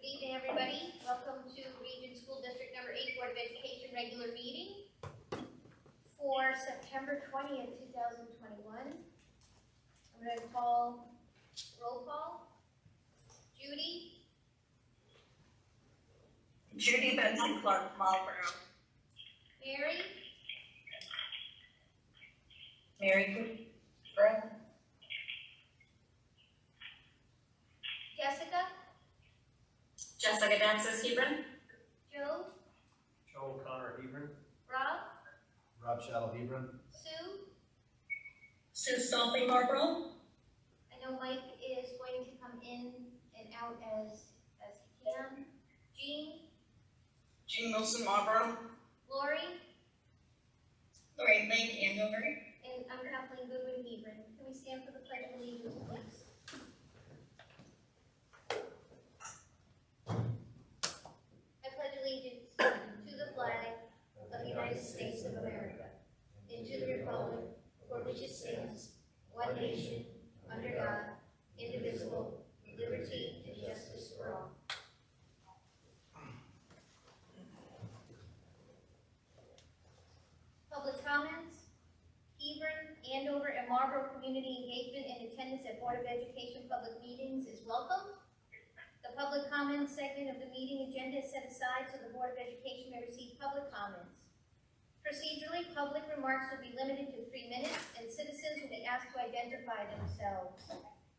Good evening, everybody. Welcome to Region School District Number 8 Board of Education regular meeting for September 20th, 2021. I'm going to call roll call. Judy Benson Clark, Marlboro. Mary Cooper. Jessica Dances Hebron. Joe Connor Hebron. Rob Shallow Hebron. Sue Stomping Marlboro. I know Mike is going to come in and out as he can. Jean Wilson Marlboro. Lori Lake Andover. and I'm Kathleen Goodwin Hebron. Can we stand for the Pledge of Allegiance, please? I pledge allegiance to the flag of the United States of America and to the republic for which it stands, one nation, under God, indivisible, with liberty and justice for all. Public comments. Hebron, Andover, and Marlboro community engagement and attendance at Board of Education public meetings is welcome. The public comments segment of the meeting agenda is set aside so the Board of Education may receive public comments. Procedurally, public remarks will be limited to 3 minutes, and citizens will be asked to identify themselves.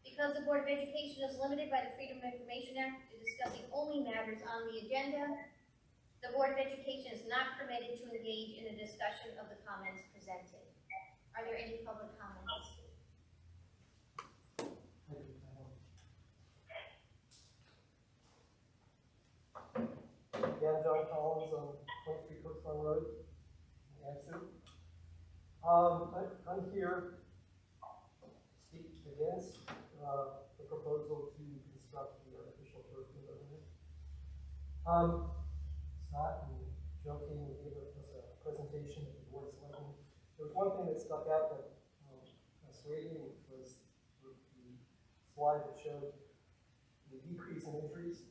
Because the Board of Education is limited by the Freedom of Information Act to discussing only matters on the agenda, the Board of Education is not permitted to engage in a discussion of the comments presented. Are there any public comments? Again, John Collins on 23 Cook Farm Road, Anson. I'm here to speak against the proposal to construct the artificial turf in the area. Scott and Joe came and gave us a presentation at the board selecting. There was one thing that stuck out that swayed me, which was the slide that showed the decrease in injuries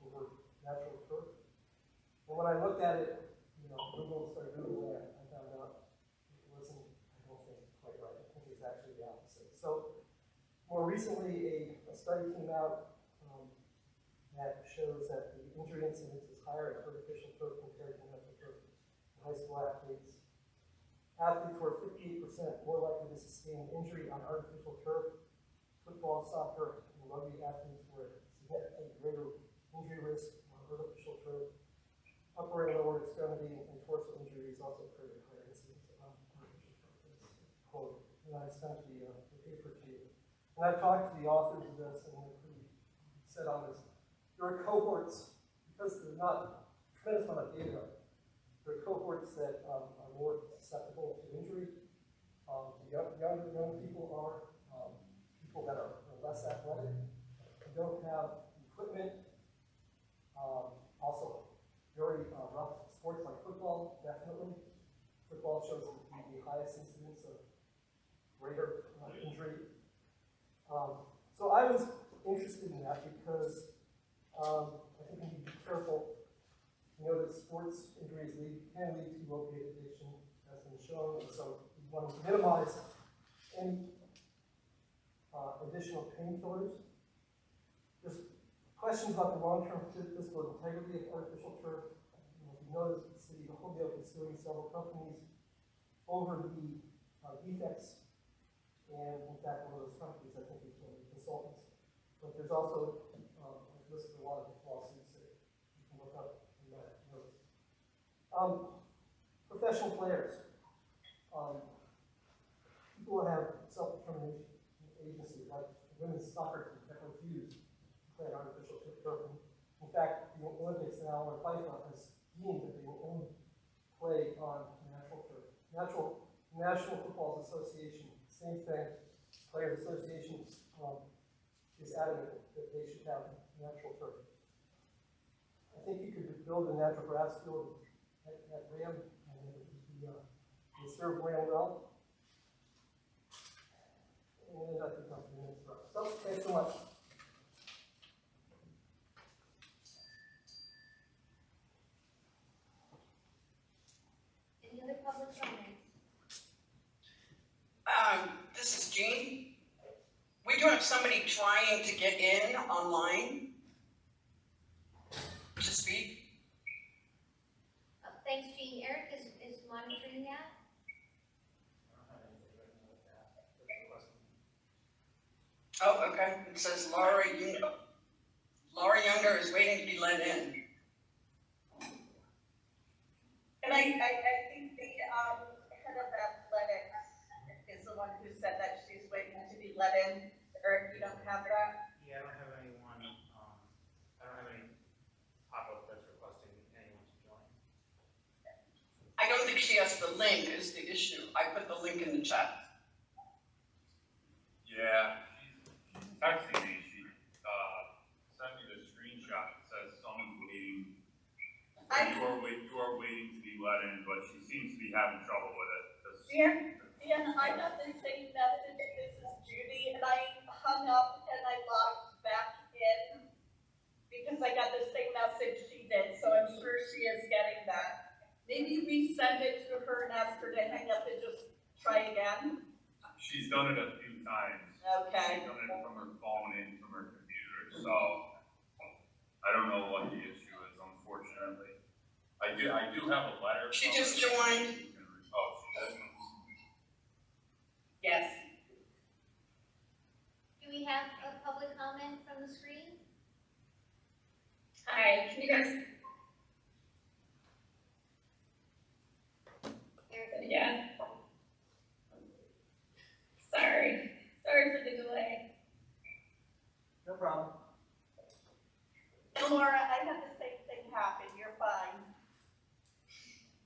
over natural turf. And when I looked at it, started Googling it, I found out it wasn't, I don't think, quite right. I think it's actually the opposite. So more recently, a study came out that shows that the injury incidence is higher in artificial turf compared to natural turf in high school athletes. Athletes were 58% more likely to sustain injury on artificial turf. Football, soccer, and rugby athletes were significantly greater injury risk on artificial turf. Upper and lower extremity and torso injuries also occurred at higher incidence on artificial turf. Quote, and I sent the paper to you. And I've talked to the authors of this, and they're pretty set on this. There are cohorts, because there's not a tremendous amount of data, there are cohorts that are more susceptible to injury. Young people are people that are less athletic, don't have equipment, also very rough sports like football, definitely. Football shows the highest incidence of greater injury. So I was interested in that because I think we need to be careful. You know that sports injuries can lead to opiate addiction, as been shown, and so we want to minimize any additional painkillers. There's questions about the long-term physical integrity of artificial turf. If you notice, the city of Holyoke is suing several companies over the defects, and in fact, one of those companies, I think, is one of the consultants. But there's also I've listed a lot of lawsuits that you can look up in that notice. Professional players. People have self-determination agencies, like women's soccer team that refuse to play an artificial turf. In fact, the Olympics now, or FIFA, has deemed that they will only play on natural turf. National Football Association, same thing. Players Association is adamant that they should have natural turf. I think you could build a natural grass field at RHAM, and it would serve RHAM well. And I think I'm doing this right. So, thanks so much. do have somebody trying to get in online to speak. Thanks, Jean. Eric is monitoring that. Oh, okay. It says Laura Younger is waiting to be let in. And I think the head of athletics is the one who said that she's waiting to be let in. Eric, you don't have that? Yeah, I don't have anyone, I don't have any pop-up that's requesting anyone to join. I don't think she has the link is the issue. I put the link in the chat. Yeah, she's texting me. She sent me the screenshot. It says someone's waiting. You are waiting to be let in, but she seems to be having trouble with it. Yeah, I got the same message. This is Judy, and I hung up and I logged back in because I got the same message she did. So I'm sure she is getting that. Maybe resend it to her and ask her to hang up and just try again. She's done it a few times. Okay. She's done it from her phone and from her computer. So I don't know what the issue is, unfortunately. I do have a letter. She just joined. Oh, she did? Yes. Do we have a public comment from the screen? Hi, can you guys? Eric? Yeah. Sorry for the delay. No problem. And Laura, I had the same thing happen. You're fine.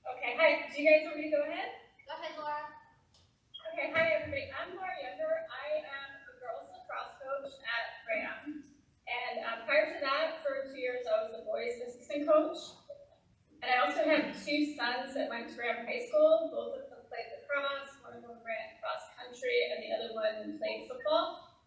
Okay, hi, do you guys want me to go ahead? Go ahead, Laura. Okay, hi everybody, I'm Laura Younger. I am the girls lacrosse coach at RHAM. And prior to that, for 2 years, I was the boys assistant coach. And I also have 2 sons that went to RHAM High School. Both of them played lacrosse. One of them ran cross country, and the other one played football.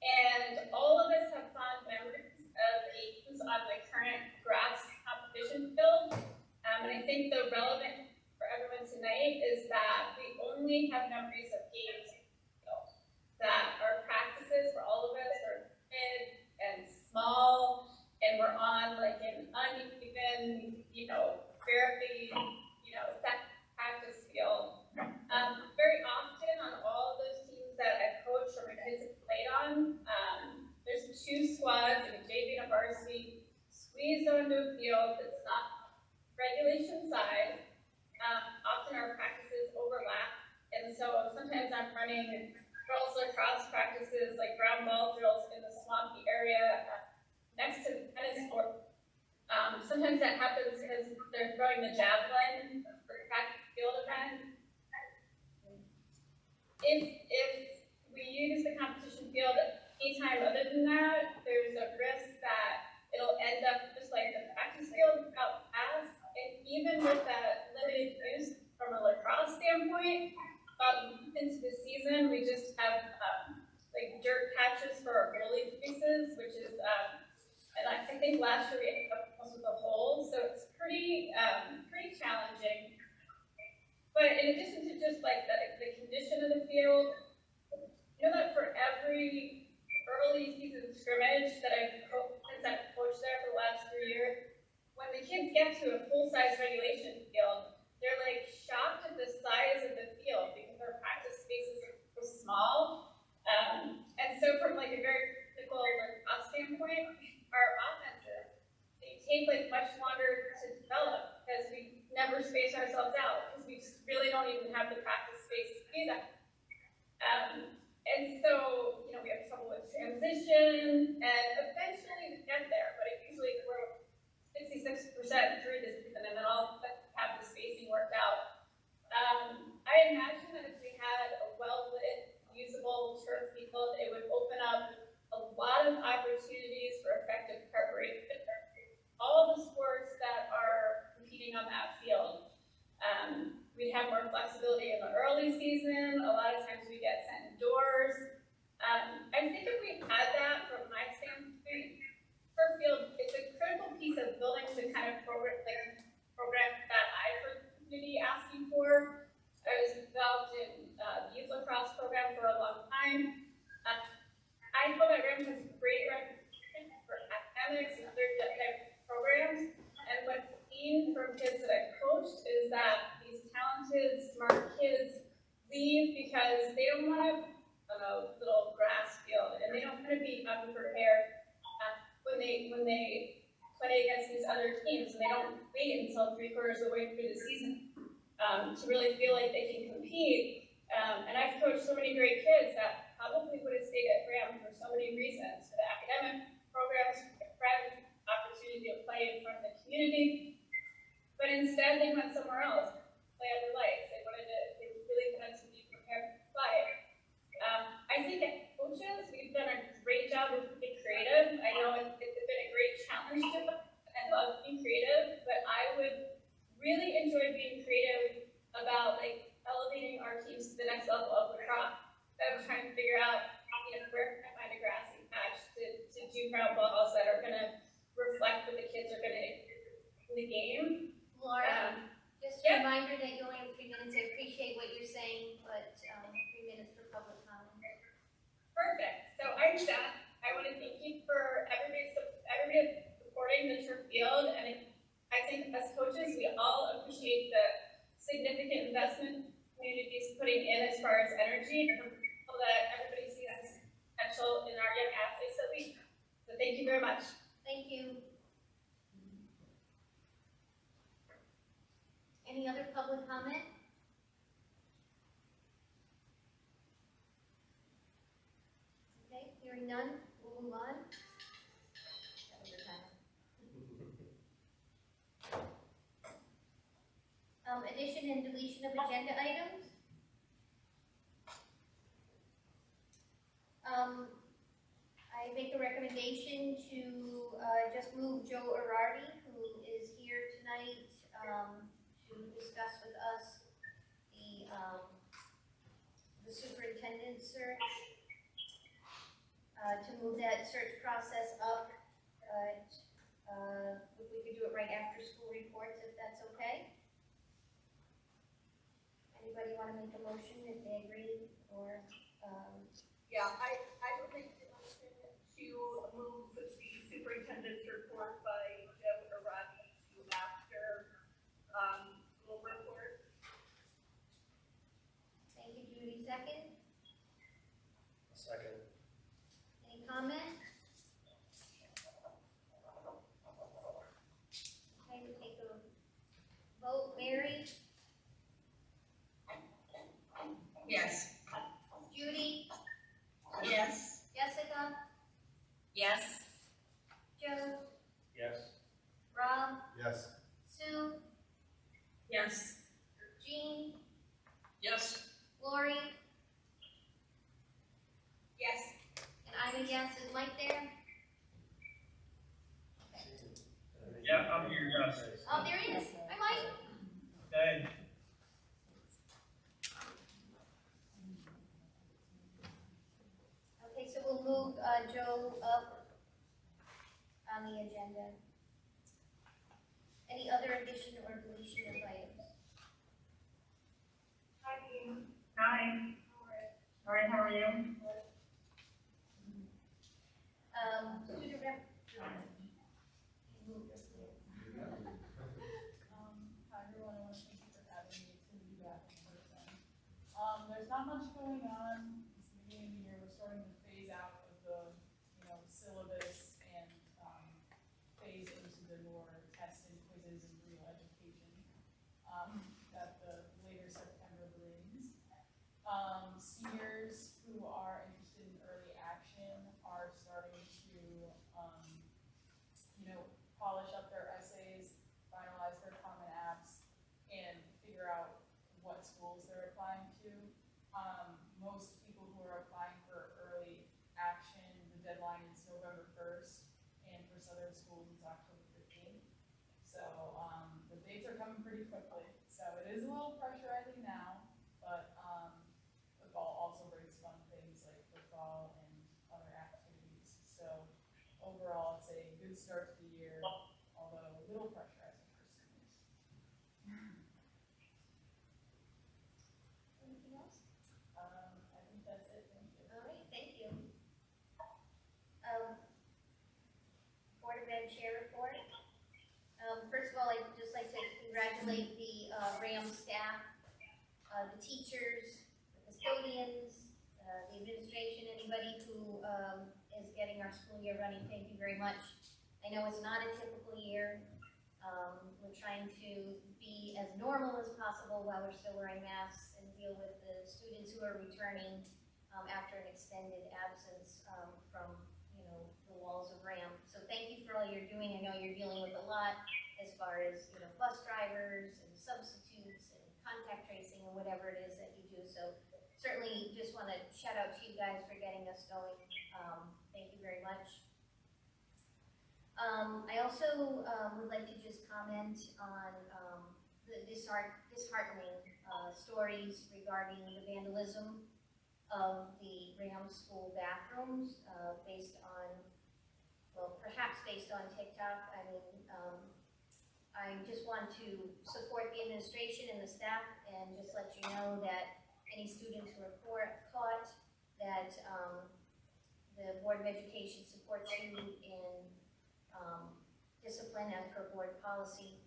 And all of us have fond memories of games on the current grass competition field. And I think the relevant for everyone tonight is that we only have memories of games that our practices for all of us are big and small, and we're on like an uneven, fairly, set practice field. Very often on all of those teams that I've coached or my kids have played on, there's 2 squads in a JV and a varsity squeezed onto a field that's not regulation size. Often our practices overlap, and so sometimes I'm running girls lacrosse practices like ground ball drills in the swampy area next to the tennis court. Sometimes that happens because they're throwing the javelin for track field event. If we use the competition field anytime other than that, there's a risk that it'll end up just like the practice field out past. And even with that limited use from a lacrosse standpoint, into the season, we just have like dirt patches for our goalie faces, which is, and I think last year we ended up almost with a hole, so it's pretty challenging. But in addition to just like the condition of the field, you know that for every early season scrimmage that I've coached there for the last 3 years, when the kids get to a full-size regulation field, they're like shocked at the size of the field because their practice spaces are so small. And so from like a very physical lacrosse standpoint, our offenses, they take like much longer to develop because we never space ourselves out because we just really don't even have the practice space to do that. And so, we have trouble with transition, and eventually we get there, but usually we're 66% through this season, and then I'll have the spacing worked out. I imagine that if we had a well-lit, usable turf field, it would open up a lot of opportunities for effective preparation. All the sports that are competing on that field, we have more flexibility in the early season. A lot of times we get sent indoors. I think if we had that from my standpoint, turf field, it's a critical piece of building the kind of program that I personally asking for. I was involved in the youth lacrosse program for a long time. because they don't want a little grass field, and they don't want to be unprepared when they play against these other teams, and they don't wait until 3/4 of the way through the season to really feel like they can compete. And I've coached so many great kids that probably would have stayed at RHAM for so many reasons, for the academic programs, for their friends, opportunity to play in front of the community. But instead, they went somewhere else, play other lives. They really wanted to be prepared to play. I think at coaches, we've done a great job of being creative. I know it's been a great challenge to us. I love being creative, but I would really enjoy being creative about like elevating our teams to the next level of lacrosse. I was trying to figure out, where can I find a grassy patch to do ground balls that are gonna reflect what the kids are gonna in the game. Laura, just a reminder that you only have 3 minutes. I appreciate what you're saying, but 3 minutes for public comment. Perfect. So I'm done. I want to thank you for everybody supporting the turf field, and I think as coaches, we all appreciate the significant investment communities putting in as far as energy, and so that everybody sees this potential in our young athletes that we. So thank you very much. Thank you. Any other public comment? Okay, hearing none, we'll move on. That was your time. Addition and deletion of agenda items. I make a recommendation to just move Joe Arardi, who is here tonight, to discuss with us the superintendent search, to move that search process up. If we could do it right after school reports, if that's okay. Anybody want to make a motion if they agree, or? Yeah, I would make the motion to move the superintendent's report by Joe Arati to after, school report. Thank you, Judy. Second? Second. Any comment? Okay, we take a vote. Mary? Yes. Judy? Yes. Jessica? Yes. Joe? Yes. Rob? Yes. Sue? Yes. Jean? Yes. Lori? Yes. And I'm a yes. Is Mike there? Yeah, I'm here, yes. Oh, there he is. Hi, Mike. Hey. Okay, so we'll move Joe up on the agenda. Any other addition or deletion of items? Hi, Dean. Hi. All right, how are you? Student rep. Hi everyone, I want to thank you for having me to be back in person. There's not much going on. It's the beginning of the year. We're starting to phase out of the, syllabus and phase into the more tests and quizzes and real education that the later September brings. Seniors who are interested in early action are starting to, polish up their essays, finalize their common apps, and figure out what schools they're applying to. Most people who are applying for early action, the deadline is November 1st, and for Southern schools it's October 15th. So the dates are coming pretty quickly. So it is a little pressurizing now, but the fall also brings fun things like football and other activities. So overall, it's a good start to the year, although a little pressurizing for seniors. Anything else? I think that's it. Thank you. All right, thank you. Board of Ed Chair report. First of all, I'd just like to congratulate the RHAM staff, the teachers, the custodians, the administration, anybody who is getting our school year running, thank you very much. I know it's not a typical year. We're trying to be as normal as possible while we're still wearing masks and deal with the students who are returning after an extended absence from, the walls of RHAM. So thank you for all you're doing. I know you're dealing with a lot as far as, bus drivers and substitutes and contact tracing and whatever it is that you do. So certainly just want to shout out to you guys for getting us going. Thank you very much. I also would like to just comment on the disheartening stories regarding the vandalism of the RHAM school bathrooms perhaps based on TikTok. I just want to support the administration and the staff and just let you know that any students who are caught, that the Board of Education supports you in discipline as per board policy,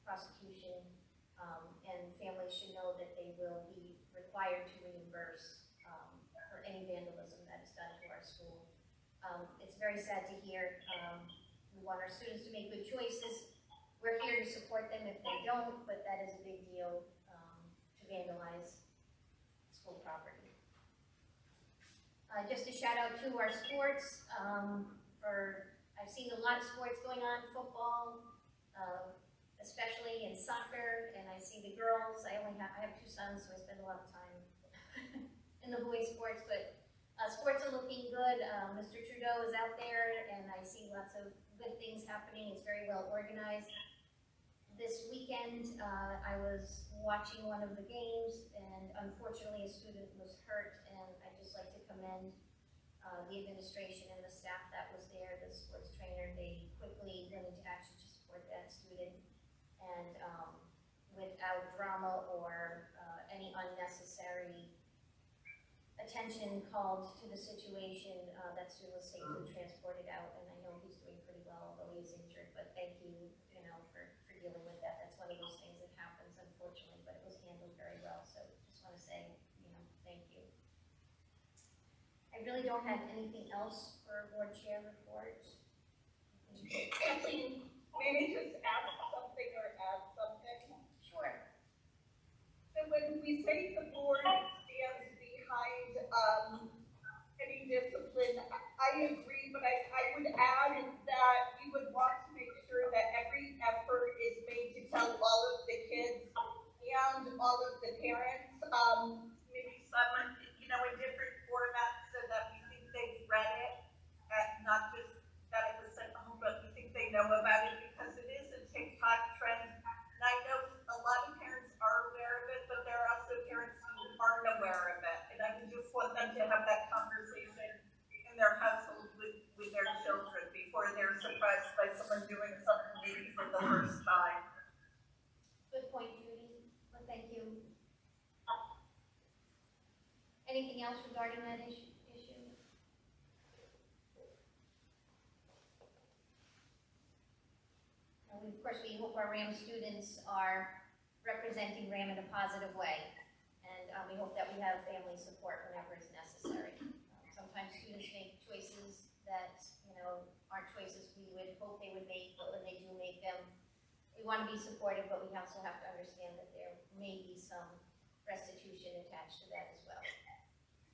prosecution, and families should know that they will be required to reimburse for any vandalism that is done to our school. It's very sad to hear. We want our students to make good choices. We're here to support them if they don't, but that is a big deal to vandalize school property. Just a shout out to our sports. I've seen a lot of sports going on, football, especially in soccer, and I see the girls. I have two sons, so I spend a lot of time in the boys' sports, but sports are looking good. Mr. Trudeau is out there, and I see lots of good things happening. It's very well organized. This weekend, I was watching one of the games, and unfortunately a student was hurt, and I'd just like to commend the administration and the staff that was there, the sports trainer. They quickly went into action to support that student, and without drama or any unnecessary attention called to the situation, that student was safely transported out, and I know he's doing pretty well, although he's injured, but thank you, for dealing with that. That's one of those things that happens, unfortunately, but it was handled very well, so just want to say, thank you. I really don't have anything else for board chair report. Kathleen, maybe just add something or add something. Sure. So when we say the board stands behind any discipline, I agree, but I would add that we would want to make sure that every effort is made to tell all of the kids and all of the parents, maybe some, in different formats so that we think they've read it, not just that it was sent home, but we think they know about it, because it is a TikTok trend. And I know a lot of parents are aware of it, but there are also parents who aren't aware of it. And I would just want them to have that conversation in their household with their children before they're surprised by someone doing something maybe for the first time. Good point, Judy. Well, thank you. Anything else regarding that issue? Of course, we hope our RHAM students are representing RHAM in a positive way, and we hope that we have family support whenever it's necessary. Sometimes students make choices that, aren't choices we would hope they would make, but when they do make them, we want to be supportive, but we also have to understand that there may be some restitution attached to that as well.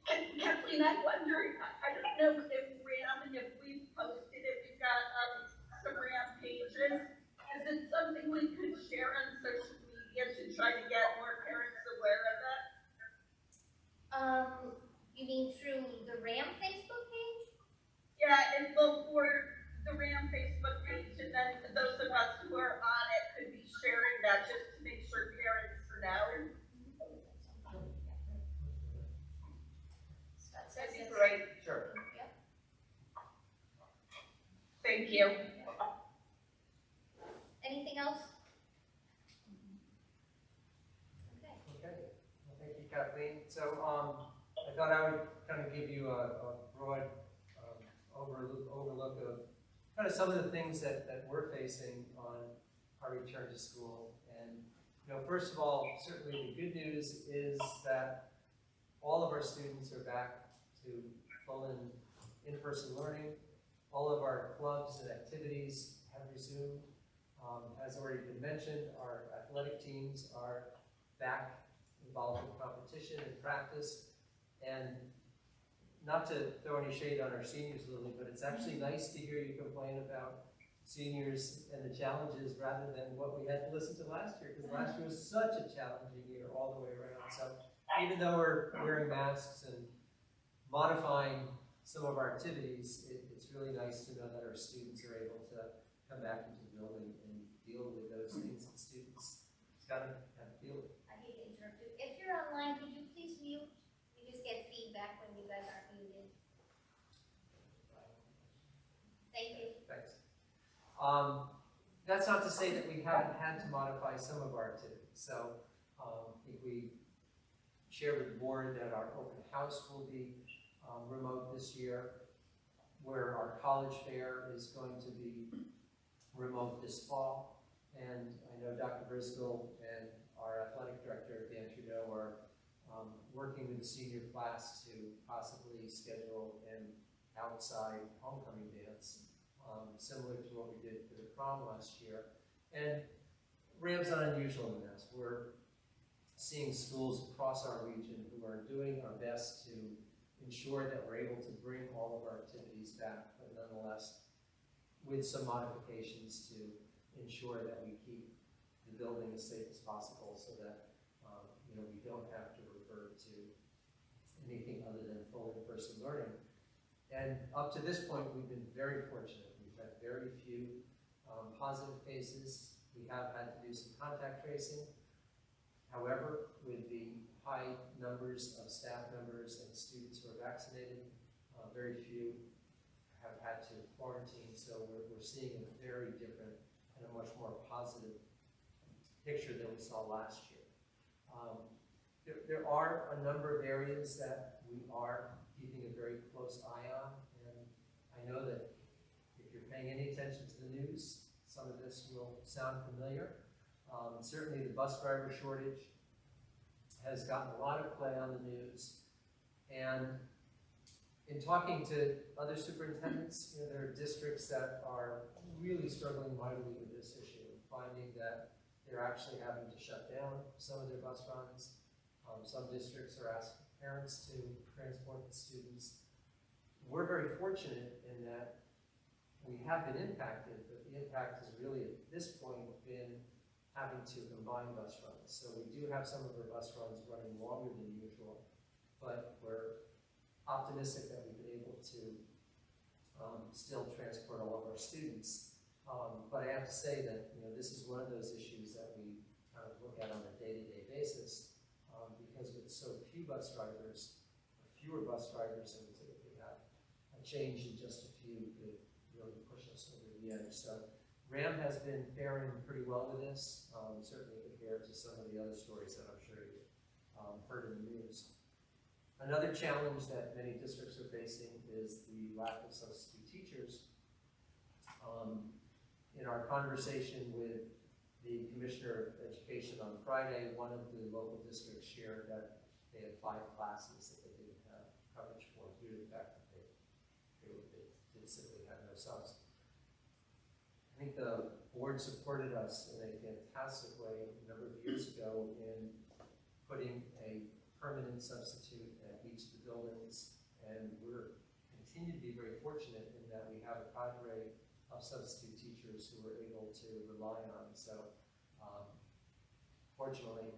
Kathleen, I wonder, I don't know if RHAM, and if we've posted it, we've got some RHAM pages. Is it something we could share on social media to try to get more parents aware of it? You mean through the RHAM Facebook page? Yeah, and look for the RHAM Facebook page, and then those of us who are on it could be sharing that just to make sure parents know. That'd be great. Sure. Yep. Thank you. Anything else? Okay. Okay, well, thank you, Kathleen. So, I thought I would kind of give you a broad overlook of kind of some of the things that we're facing on our return to school. And, first of all, certainly the good news is that all of our students are back to full in-person learning. All of our clubs and activities have resumed. As already been mentioned, our athletic teams are back involved in competition and practice. And not to throw any shade on our seniors, Lily, but it's actually nice to hear you complain about seniors and the challenges rather than what we had to listen to last year, because last year was such a challenging year all the way around. So even though we're wearing masks and modifying some of our activities, it's really nice to know that our students are able to come back into the building and deal with those things that students gotta have to deal with. I hate to interrupt you. If you're online, could you please mute? We just get feedback when you guys aren't muted. Thank you. Thanks. That's not to say that we haven't had to modify some of our activities. So I think we shared with the board that our open house will be remote this year, where our college fair is going to be remote this fall. And I know Dr. Briscoe and our athletic director, Dan Trudeau, are working with the senior class to possibly schedule an outside homecoming dance, similar to what we did for the prom last year. And RHAM's not unusual in this. We're seeing schools across our region who are doing our best to ensure that we're able to bring all of our activities back, but nonetheless with some modifications to ensure that we keep the building as safe as possible so that we don't have to refer to anything other than full in-person learning. And up to this point, we've been very fortunate. We've had very few positive cases. We have had to do some contact tracing. However, with the high numbers of staff members and students who are vaccinated, very few have had to quarantine. So we're seeing a very different and a much more positive picture than we saw last year. There are a number of areas that we are keeping a very close eye on, and I know that if you're paying any attention to the news, some of this will sound familiar. Certainly the bus driver shortage has gotten a lot of play on the news, and in talking to other superintendents, there are districts that are really struggling mightily with this issue, finding that they're actually having to shut down some of their bus runs. Some districts are asking parents to transport the students. We're very fortunate in that we have been impacted, but the impact has really at this point been having to combine bus runs. So we do have some of our bus runs running longer than usual, but we're optimistic that we've been able to still transport all of our students. But I have to say that this is one of those issues that we kind of look at on a day-to-day basis, because with so few bus drivers, or fewer bus drivers than we typically have, a change in just a few could really push us over the edge. So RHAM has been faring pretty well with this, certainly compared to some of the other stories that I'm sure you've heard in the news. Another challenge that many districts are facing is the lack of substitute teachers. In our conversation with the Commissioner of Education on Friday, one of the local districts shared that they had 5 classes that they didn't have coverage for due to the fact that they simply had no subs. I think the board supported us in a fantastic way a number of years ago in putting a permanent substitute at each of the buildings, and we're continue to be very fortunate in that we have a cadre of substitute teachers who we're able to rely on. So fortunately,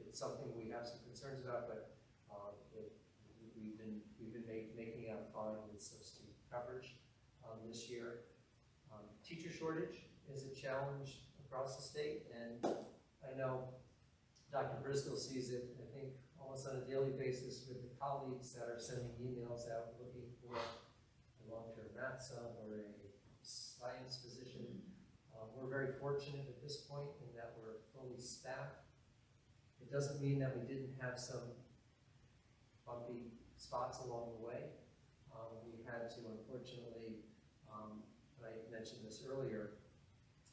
it's something we have some concerns about, but we've been making out fine with substitute coverage this year. Teacher shortage is a challenge across the state, and I know Dr. Briscoe sees it, I think, almost on a daily basis with the colleagues that are sending emails out looking for a long-term math sub or a science position. We're very fortunate at this point in that we're fully staffed. It doesn't mean that we didn't have some bumpy spots along the way. We had to, unfortunately, and I mentioned this earlier,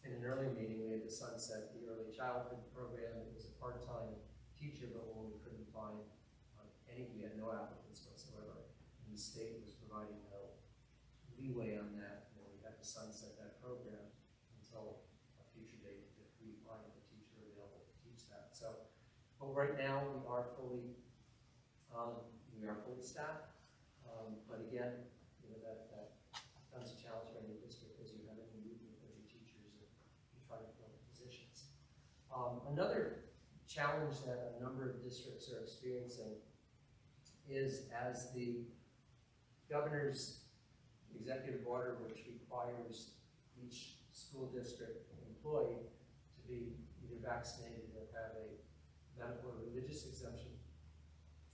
in an earlier meeting, we had to sunset the early childhood program. It was a part-time teacher, but when we couldn't find we had no applicants whatsoever, and the state was providing no leeway on that, we had to sunset that program until a future date if we find a teacher available to teach that. So, but right now we are fully staffed. But again, that becomes a challenge for any district as you have any movement of your teachers and you try to fill the positions. Another challenge that a number of districts are experiencing is as the governor's executive order, which requires each school district employee to be either vaccinated or have a medical or religious exemption.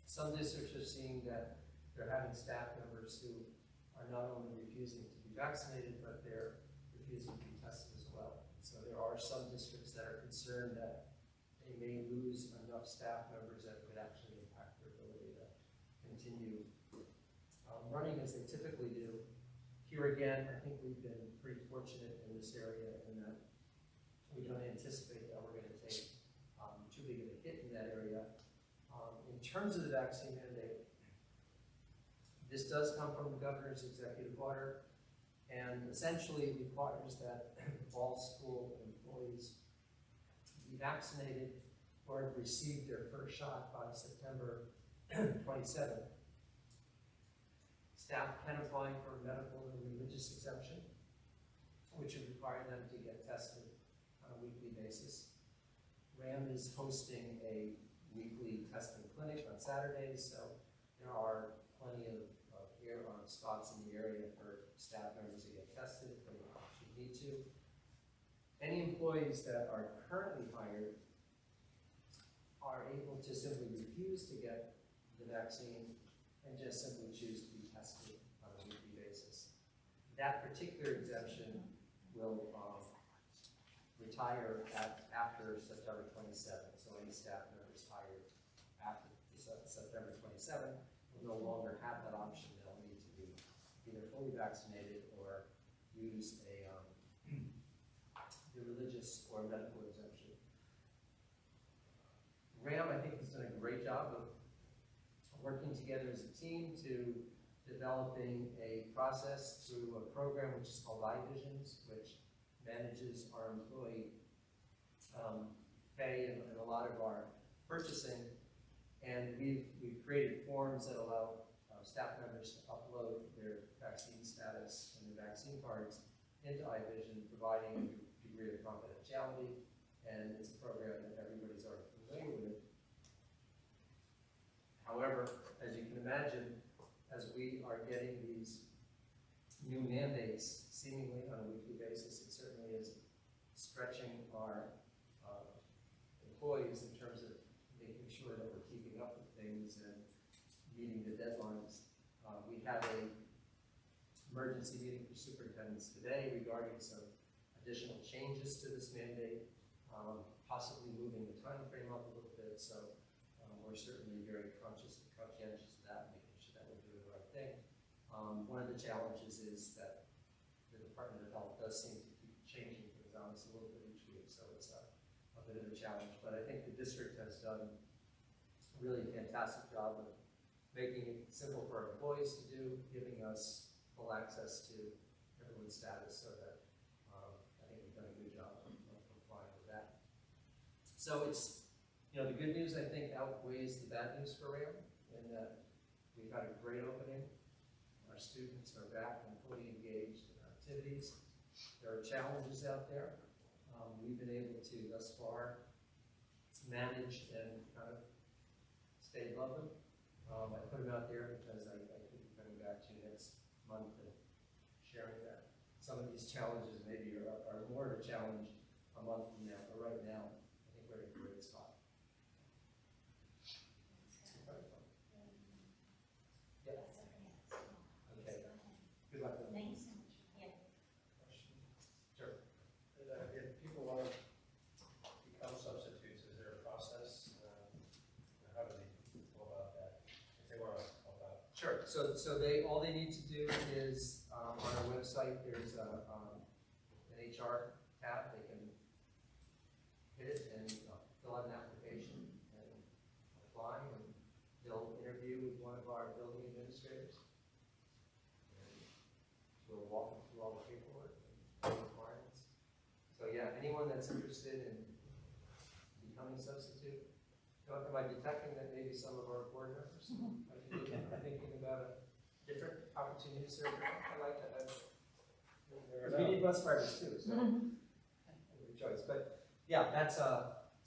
Some districts are seeing that they're having staff members who are not only refusing to be vaccinated, but they're refusing to be tested as well. So there are some districts that are concerned that they may lose enough staff members that would actually impact their ability to continue running as they typically do. Here again, I think we've been pretty fortunate in this area in that we don't anticipate that we're going to take too big of a hit in that area. In terms of the vaccine mandate, this does come from the governor's executive order, and essentially requires that all school employees be vaccinated or have received their first shot by September 27th. Staff can apply for a medical or religious exemption, which would require them to get tested on a weekly basis. RHAM is hosting a weekly testing clinic on Saturdays, so there are plenty of spots in the area for staff members to get tested if they should need to. Any employees that are currently hired are able to simply refuse to get the vaccine and just simply choose to be tested on a weekly basis. That particular exemption will retire after September 27th. So any staff members hired after September 27th will no longer have that option. They'll need to be either fully vaccinated or use the religious or medical exemption. RHAM, I think, has done a great job of working together as a team to developing a process through a program which is called iVisions, which manages our employee pay and a lot of our purchasing. And we've created forms that allow staff members to upload their vaccine status and their vaccine cards into iVision, providing a degree of confidentiality, and it's a program that everybody's already familiar with. However, as you can imagine, as we are getting these new mandates seemingly on a weekly basis, it certainly is stretching our employees in terms of making sure that we're keeping up with things and meeting the deadlines. We had an emergency meeting for superintendents today regarding some additional changes to this mandate, possibly moving the time frame up a little bit. So we're certainly very conscientious of that, making sure that we're doing the right thing. One of the challenges is that the Department of Health does seem to keep changing things on us a little bit each week, so it's a bit of a challenge. But I think the district has done a really fantastic job of making it simple for our employees to do, giving us full access to everyone's status, so that I think we've done a good job of complying with that. So it's, the good news, I think, outweighs the bad news for RHAM, in that we've had a great opening. Our students are back and fully engaged in activities. There are challenges out there. We've been able to, thus far, manage and kind of stay above them. I put them out there because I could be coming back to you next month and sharing that. Some of these challenges maybe are more of a challenge a month from now, but right now, I think we're in a great spot. Yeah. Okay. Good luck. Thanks so much. Yeah. Sure. If people want to become substitutes, is there a process? How do they go about that? If they want to help out? Sure. So all they need to do is on our website there's an HR tab. They can hit it and fill out an application and apply, and they'll interview of our building administrators. And we'll walk them through all the paperwork and requirements. So yeah, anyone that's interested in becoming substitute, am I detecting that maybe some of our board members might be thinking about a different opportunities there? I like that. We need bus drivers too, so every choice. But yeah, that's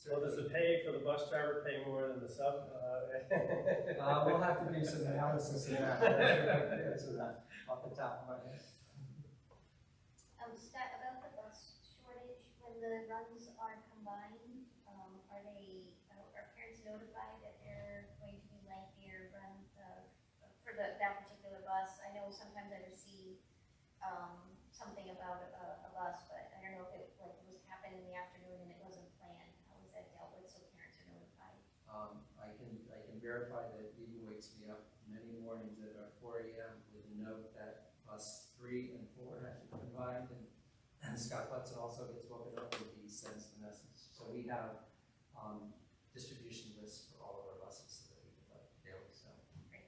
Well, does the pay for the bus driver pay more than the sub? we'll have to do some analysis of that. I'm not sure if I can answer that off the top of my head. Scott, about the bus shortage, when the runs are combined, are parents notified that they're going to be lengthier runs for that particular bus? I know sometimes I receive something about a bus, but I don't know if it was happening in the afternoon and it wasn't planned. How was that dealt with so parents are notified? I can verify that it even wakes me up many mornings at 4 a.m. with a note that bus 3 and 4 have to be combined, and Scott Hudson also gets woken up when he sends the message. So we have distribution lists for all of our buses so that we can let daily. So Great.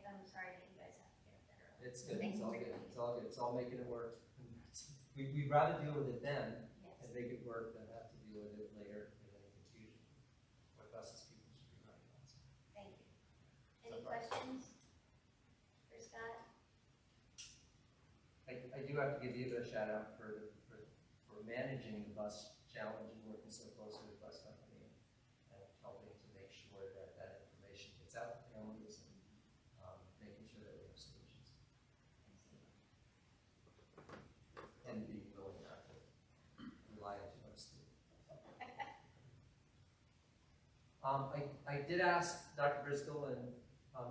I'm sorry that you guys have to get up that early. it's good. Thank It's you all for good. doing It's all good. It's all making it work. We'd rather deal with it then Yes. and make it work than have to deal with it later with any confusion. What buses people should be running on. So. Thank you. Any questions for Scott? I do have to give you a shout out for managing the bus challenge and working so closely with bus company and helping to make sure that that information gets out to families and making sure that we have solutions. And being willing not to rely on too much sleep. I did ask Dr. Briscoe and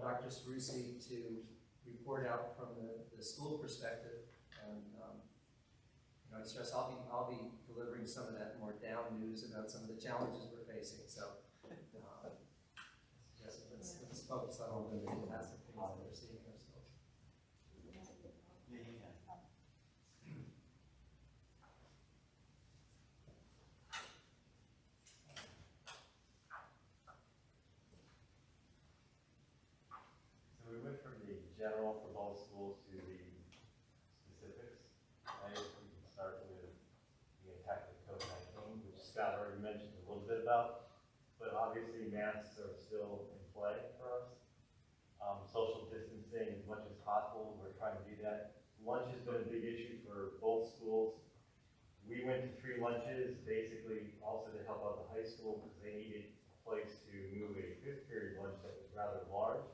Dr. Cerruti to report out from the school perspective, and I stress I'll be delivering some of that more down news about some of the challenges we're facing. So, Jessica, let's focus on all the fantastic things that we're seeing in our schools. So we went from the general for both schools to the specifics. I guess we can start with the impact of COVID-19, which Scott already mentioned a little bit about, but obviously masks are still in play for us. Social distancing as much as possible, we're trying to do that. Lunch has been a big issue for both schools. We went to 3 lunches, basically also to help out the high school because they needed a place to move a 5th period lunch that was rather large.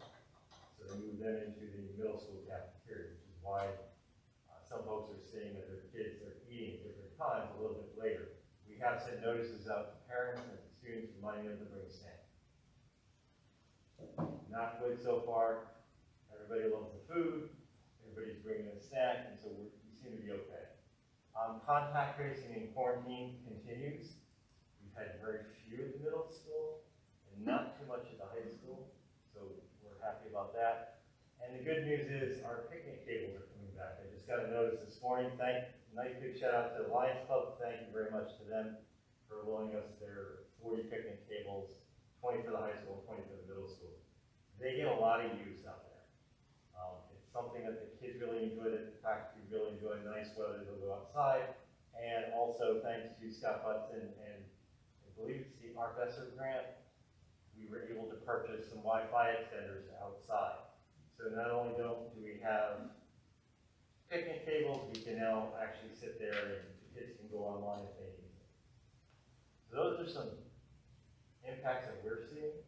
So they moved them into the middle school cafeteria, which is why some folks are seeing that their kids are eating at different times a little bit later. We have sent notices out to parents and to students reminding them to bring a snack. Not good so far. Everybody loves the food. Everybody's bringing a snack, and so we seem to be okay. Contact tracing and quarantine continues. We've had very few at the middle school and not too much at the high school, so we're happy about that. And the good news is our picnic tables are coming back. I just got a notice this morning. Nice big shout out to the Lions Club. Thank you very much to them for loaning us their 40 picnic tables, 20 for the high school and 20 for the middle school. They get a lot of use out there. It's something that the kids really enjoy, that the faculty really enjoy. Nice weather, they'll go outside. And also thanks to Scott Hudson and I believe it's the Art Besser grant, we were able to purchase some Wi-Fi extenders outside. So not only do we have picnic tables, we can now actually sit there and the kids can go online if they need. So those are some impacts that we're seeing.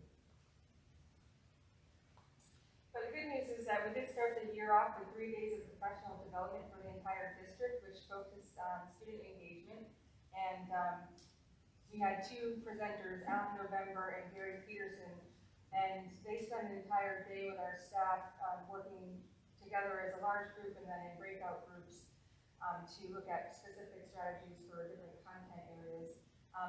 But the good news is that we did start the year off with 3 days of professional development for the entire district, which focused on student engagement. And we had 2 presenters, Alan November and Gary Peterson, and they spent an entire day with our staff working together as a large group and then in breakout groups to look at specific strategies for different content areas.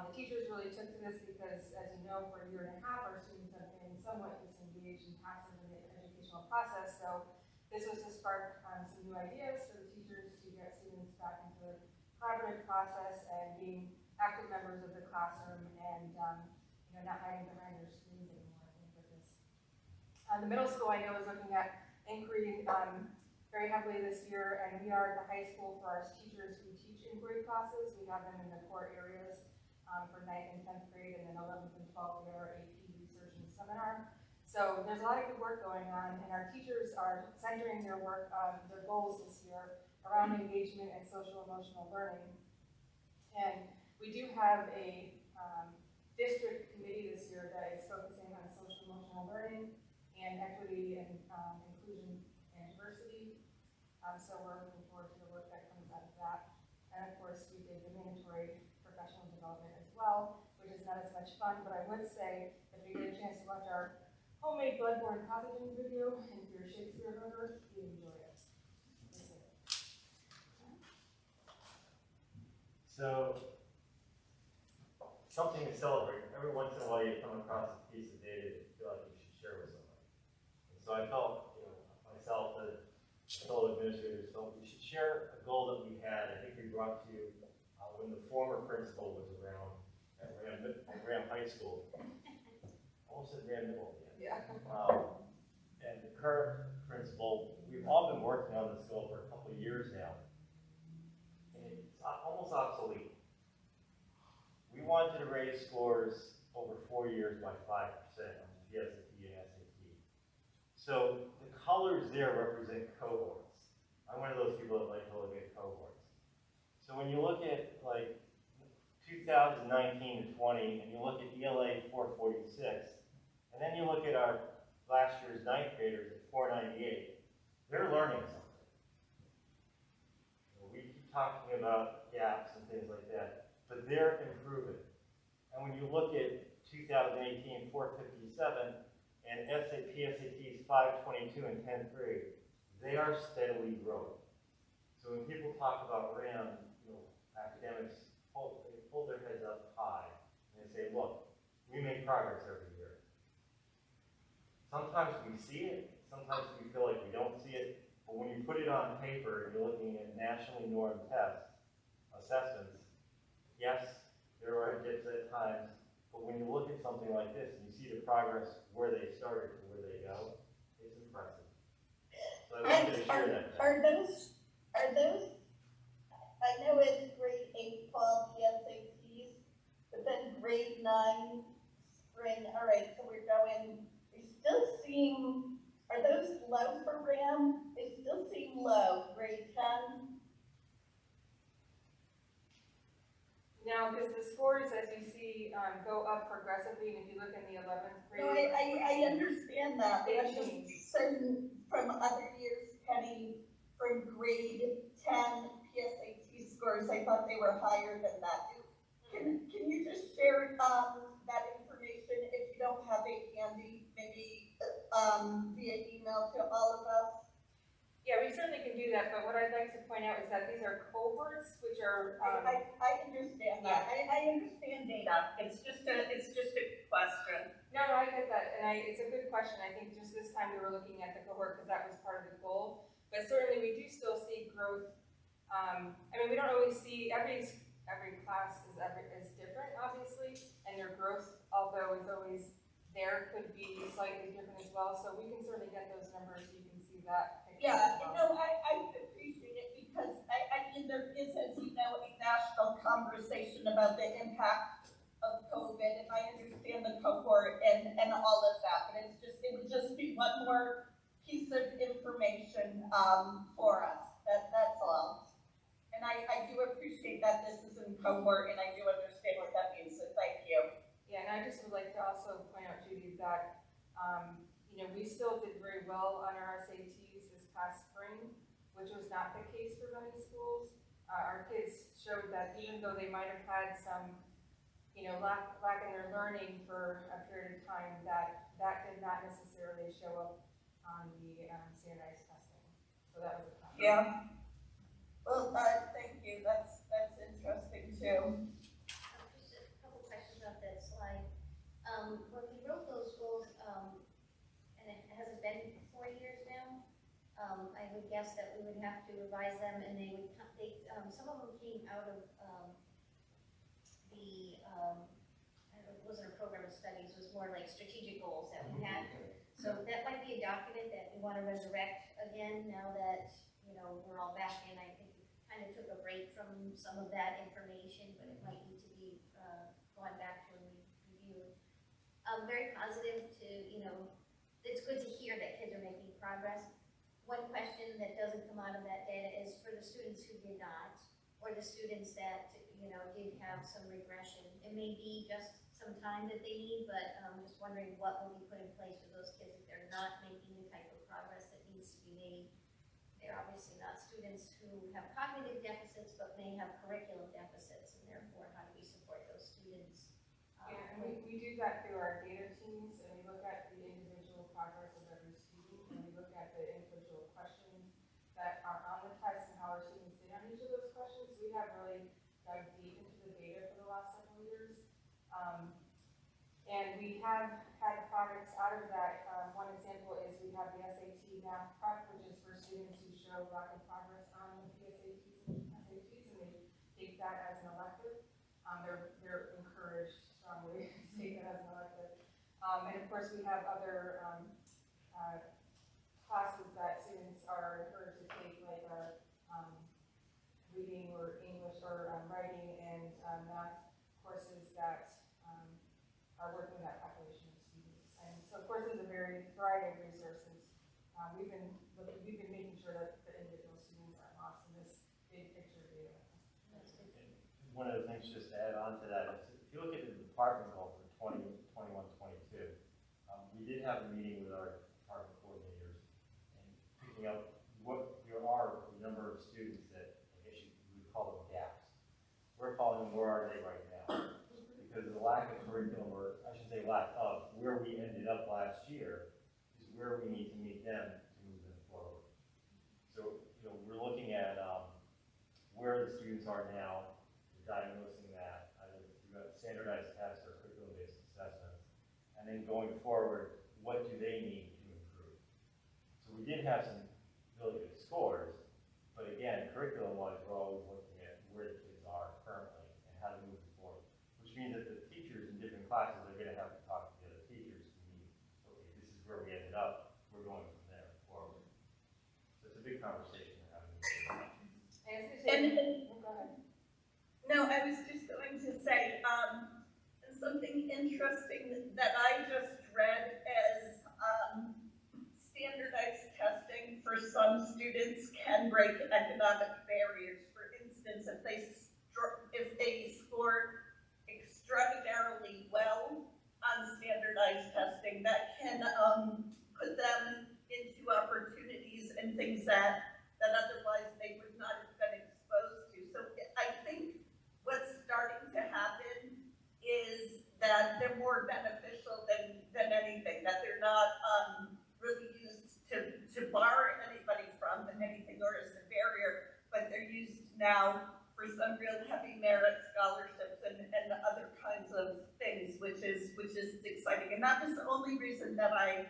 The teachers really took to this because, as you know, for a year and a half, our students have been somewhat disengaged and passive in the educational process. So this was to spark some new ideas for the teachers to get students back into the collaborative process and being active members of the classroom and not hiding behind their screens anymore. I think with this. The middle school I know is looking at inquiry very heavily this year, and we are at the high school for our teachers who teach inquiry classes. We have them in the core areas for 9th and 10th grade, and then 11th and 12th we are AP research and seminar. So there's a lot of good work going on, and our teachers are centering their work on their goals this year around engagement and social emotional learning. And we do have a district committee this year that is focusing on social emotional learning and equity and inclusion and diversity. So we're looking forward to the work that comes out of that. And of course, we did the mandatory professional development as well, which is not as much fun, but I would say if you get a chance to watch our homemade bloodborne pathogen video, and if you're a Shakespeare lover, you enjoy it. That's it. So, something to celebrate. Every once in a while you come across a piece of data that you feel like you should share with somebody. And so I felt, myself, the fellow administrators felt we should share a goal that we had. I think we brought to you when the former principal was around at RHAM High School. Almost at RHAM Middle again. Yeah. And the current principal, we've all been working on this goal for a couple of years now. And it's almost obsolete. We wanted to raise scores over 4 years by 5% on PSAT and SAT. So the colors there represent cohorts. I'm one of those people that like to look at cohorts. So when you look at like 2019 to 20, and you look at ELA 446, and then you look at our last year's 9th graders at 498, they're learning something. We keep talking about gaps and things like that, but they're improving. And when you look at 2018, 457, and PSATs 522 and 10th grade, they are steadily growing. So when people talk about RHAM, academics hold their heads up high and they say, look, we make progress every year. Sometimes we see it, sometimes we feel like we don't see it, but when you put it on paper and you're looking at nationally normed tests, assessments, yes, there are dips at times, but when you look at something like this and you see the progress where they started to where they go, it's impressive. So I wanted to share that. Are those, I know it's grade 8 fall PSATs, but then grade 9 spring, all right, so we're still seeing, are those low for RHAM? They still seem low, grade 10? No, because the scores, as you see, go up progressively, and if you look in the 11th grade. No, I understand that, but I'm just certain from other years, Penny, from grade 10 PSAT scores, I thought they were higher than that. Can you just share that information if you don't have it handy, maybe via email to all of us? Yeah, we certainly can do that, but what I'd like to point out is that these are cohorts, which are. I understand that. I understand data. It's just a question. No, I get that, and it's a good question. I think just this time we were looking at the cohort because that was part of the goal, but certainly we do still see growth. We don't always see every class is different, obviously, and their growth, although it's always there, could be slightly different as well. So we can certainly get those numbers so you can see that. Yeah, no, I appreciate it because there is, as you know, a national conversation about the impact of COVID, and I understand the cohort and all of that, but it would just be one more piece of information for us. That's all. And I do appreciate that this is in cohort, and I do understand what that means, so thank you. Yeah, and I just would like to also point out, Judy, that we still did very well on our SATs this past spring, which was not the case for many schools. Our kids showed that even though they might have had some, lack in their learning for a period of time, that did not necessarily show up on the standardized testing. So that was a problem. Yeah. Well, thank you. That's interesting too. Just a couple questions about that slide. When we wrote those goals, and it hasn't been 4 years now, I would guess that we would have to revise them, and they would some of them came out of it wasn't a program of studies, it was more like strategic goals that we had. So that might be a we want to resurrect again now that, you know, we're all back in. I think we kind of took a break from some of that information, but it might need to be gone back to and reviewed. Very positive to, you know, it's good to hear that kids are making progress. One question that doesn't come out of that data is for the students who did not, or the students that, you know, did have some regression. It may be just some time that they need, but I'm just wondering what will be put in place for those kids if they're not making the type of progress that needs to be made. They're obviously not students who have cognitive deficits, but may have curriculum deficits, and therefore, how do we support those students? Yeah, and we do that through our data teams, and we look at the individual progress of every student, and we look at the individual questions that are on the test and how our students did on each of those questions. We have really dug deep into the data for the last several years. And we have had products out of that. One example is we have the SAT math prep, which is for students who show rapid progress on the PSATs and SATs, and they take that as an elective. They're encouraged strongly to take that as an elective. And of course, we have other classes that students are encouraged to take, like reading or English or writing and math courses that are working with that population of students. And so, of course, there's a very variety of resources. We've been making sure that the individual students are lost in this big picture data. One of the things just to add on to that is, if you look at the department goal for 2021-22, we did have a meeting with our department coordinators and picking up what there are the number of students that I guess you would call them gaps. We're calling them, where are they right now? Because of the lack of curriculum, or I should say lack of, where we ended up last year is where we need to meet them to move them forward. So, you know, we're looking at where the students are now, we're diagnosing that, either through standardized tests or curriculum-based assessments, and then going forward, what do they need to improve? So we did have some really good scores, but again, curriculum-wise, we're always looking at where the kids are currently and how to move them forward, which means that the teachers in different classes are going to have to talk to the other teachers to meet, okay, this is where we ended up, we're going from there forward. So it's a big conversation we're having. Go ahead. No, I was just going to say, something interesting that I just read as standardized testing for some students can break economic barriers. For instance, if they score extraordinarily well on standardized testing, that can put them into opportunities and things that otherwise they would not have been exposed to. So I think what's starting to happen is that they're more beneficial than anything, that they're not really used to bar anybody from anything or as a barrier, but they're used now for some real heavy merit scholarships and other kinds of things, which is exciting. And that was the only reason that I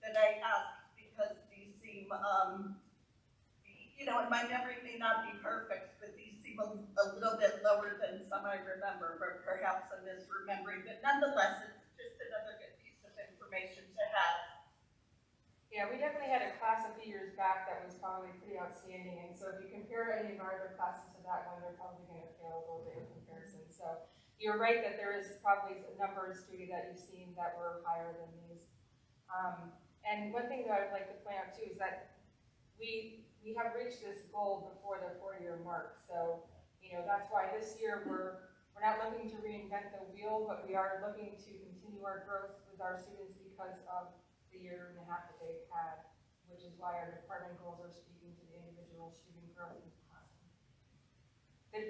asked, because these seem you know, and my memory may not be perfect, but these seem a little bit lower than some I remember, or perhaps I'm misremembering, but nonetheless, it's just another good piece of information to have. Yeah, we definitely had a class a few years back that was probably pretty outstanding, and so if you compare any of our other classes to that one, they're probably going to fail a little bit in comparison. So you're right that there is probably a number of students that you've seen that were higher than these. And one thing that I'd like to point out too is that we have reached this goal before the 4-year mark. So, you know, that's why this year we're not looking to reinvent the wheel, but we are looking to continue our growth with our students because of the 1.5 years that they've had, which is why our department goals are speaking to the individual student growth in the classroom.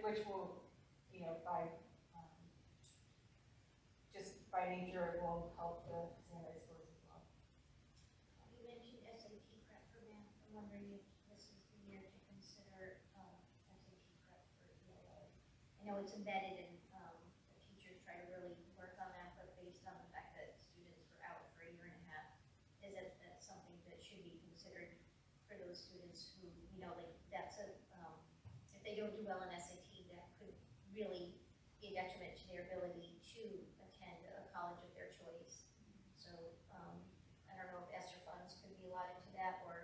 Which will, you know, just by nature, it will help the standardized scores as well. You mentioned SAT prep for math. I'm wondering if this is the year to consider SAT prep for ELA. I know it's embedded in the teachers try to really work on that, but based on the fact that students were out for 1.5 years, is that something that should be considered for those students who, you know, like that's a if they don't do well in SAT, that could really be a detriment to their ability to attend a college of their choice. So I don't know if ESSER funds could be allotted to that, or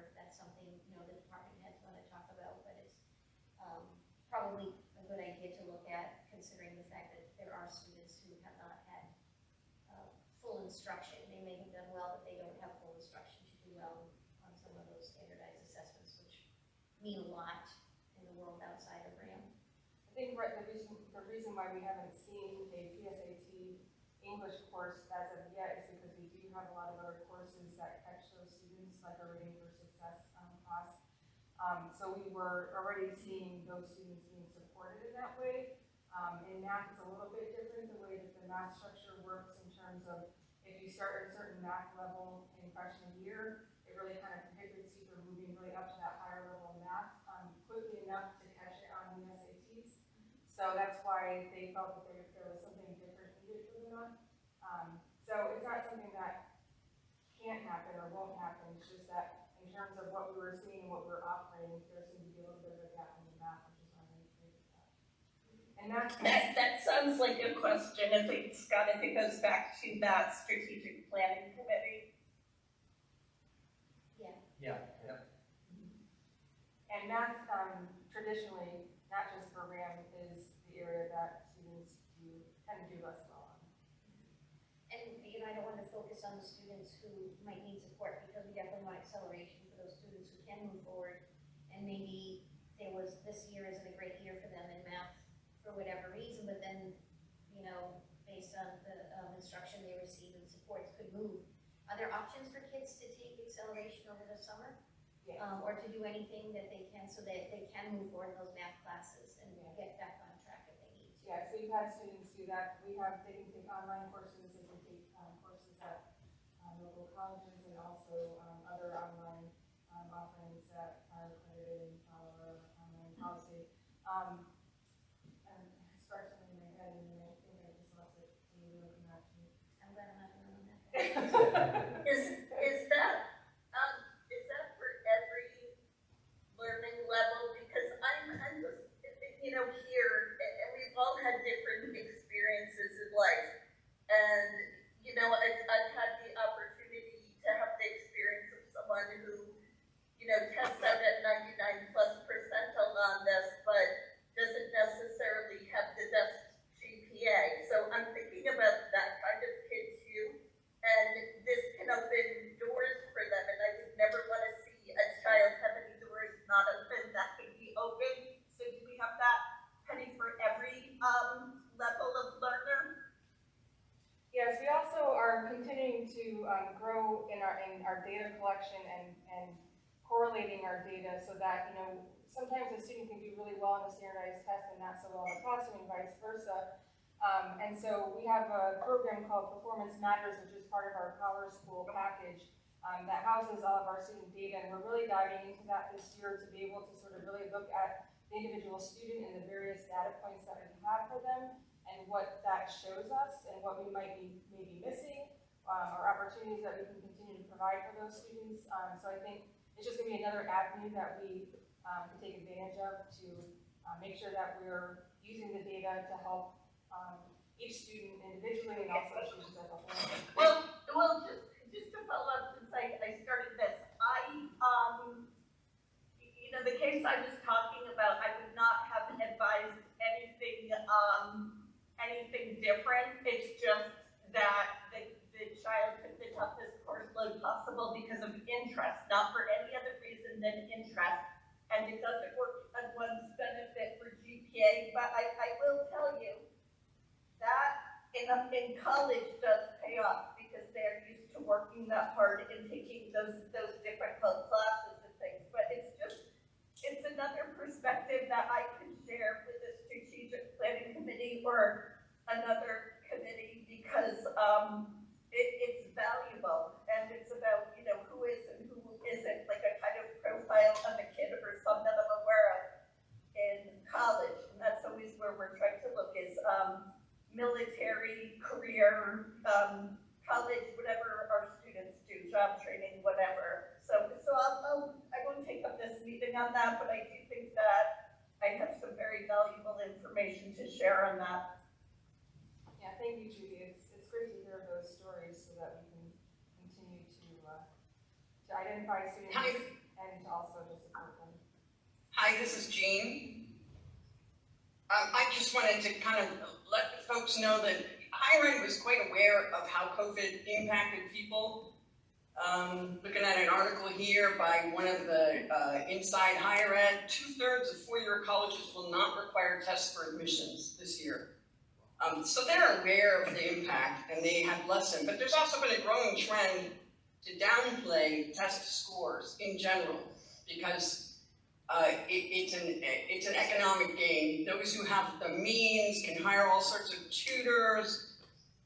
probably a good idea to look at, considering the fact that there are students who have not had full instruction. They may have done well, but they don't have full instruction to do well on some of those standardized assessments, which mean a lot in the world outside of RAM. I think the reason why we haven't seen a PSAT English course as of yet is because we do have a lot of other courses that catch those students, like our Reading for Success class. So we were already seeing those students being supported in that way. In math, it's a little bit different, the way that the math structure works in terms of if you start at a certain math level in freshman year, it really kind of prohibits you from moving really up to that higher level of math quickly enough to catch it on the SATs. So that's why they felt that there was something different needed for them. So it's not something that can't happen or won't happen. It's just that in terms of what we were seeing and what we were offering, there seemed to be a little bit of a gap in the math, which is why we created that. And That sounds like a question, if it's Scott, if it goes back to that strategic planning committee. And math, traditionally, not just for RAM, is the area that students tend to do less well on. And, I don't want to focus on the students who might need support, because we definitely want acceleration for those students who can move forward. And maybe this year isn't a great year for them in math for whatever reason, but then, based on the instruction they receive and supports could move. Are there options for kids to take acceleration over the summer? Yeah. Or to do anything that they can so that they can move forward in those math classes and get back on track if they need to? Yes, we've had students do that. They can take online courses, they can take courses at local colleges, and also other online offerings that are accredited in our online policy. And it starts in my head, and then I think I just lost it. So you're looking at me. I'm glad I'm not doing that. Is that for every learning level? Because I'm just, here, and we've all had different experiences in life. And, I've had the opportunity to have the experience of someone who, tests out at 99+% on this, but doesn't necessarily have the best GPA. So I'm thinking about that kind of kid too. And this can open doors for them, and I would never want to see a child have any doors not open that could be open. So do we have that, Penny, for every level of learner? Yes, we also are continuing to grow in our data collection and correlating our data so that, sometimes a student can do really well on a standardized test and not so well in the classroom and vice versa. And so we have a program called Performance Matters, which is part of our Power School package that houses all of our student data. And we're really diving into that this year to be able to sort of really look at the individual student and the various data points that we have for them and what that shows us and what we might be maybe missing or opportunities that we can continue to provide for those students. So I think it's just going to be another avenue that we can take advantage of to make sure that we're using the data to help each student individually and also students as a whole. Well, just to follow up, since I started this, the case I was talking about, I would not have advised anything different. It's just that the child took the toughest course load possible because of interest, not for any other reason than interest. And it doesn't work on one's benefit for GPA, but I will tell you that in college does pay off because they're used to working that hard and taking those difficult classes and things. But it's another perspective that I could share with the strategic planning committee or another committee because it's valuable, and it's about who is and who isn't, like a kind of profile of a kid or some that I'm aware of in college, and that's always where we're trying to look is military, career, college, whatever our students do, job training, whatever. So I won't take up this meeting on that, but I do think that I have some very valuable information to share on that. Yeah, thank you, Judy. It's great to hear those stories so that we can continue to identify students and to also to support them. Hi, this is Jean. I just wanted to kind of let folks know that higher ed was quite aware of how COVID impacted people. Looking at an article here by one of the Inside Higher Ed, 2/3 of four-year colleges will not require tests for admissions this year. So they're aware of the impact and they have lessened, but there's also been a growing trend to downplay test scores in general because it's an economic gain. Those who have the means can hire all sorts of tutors.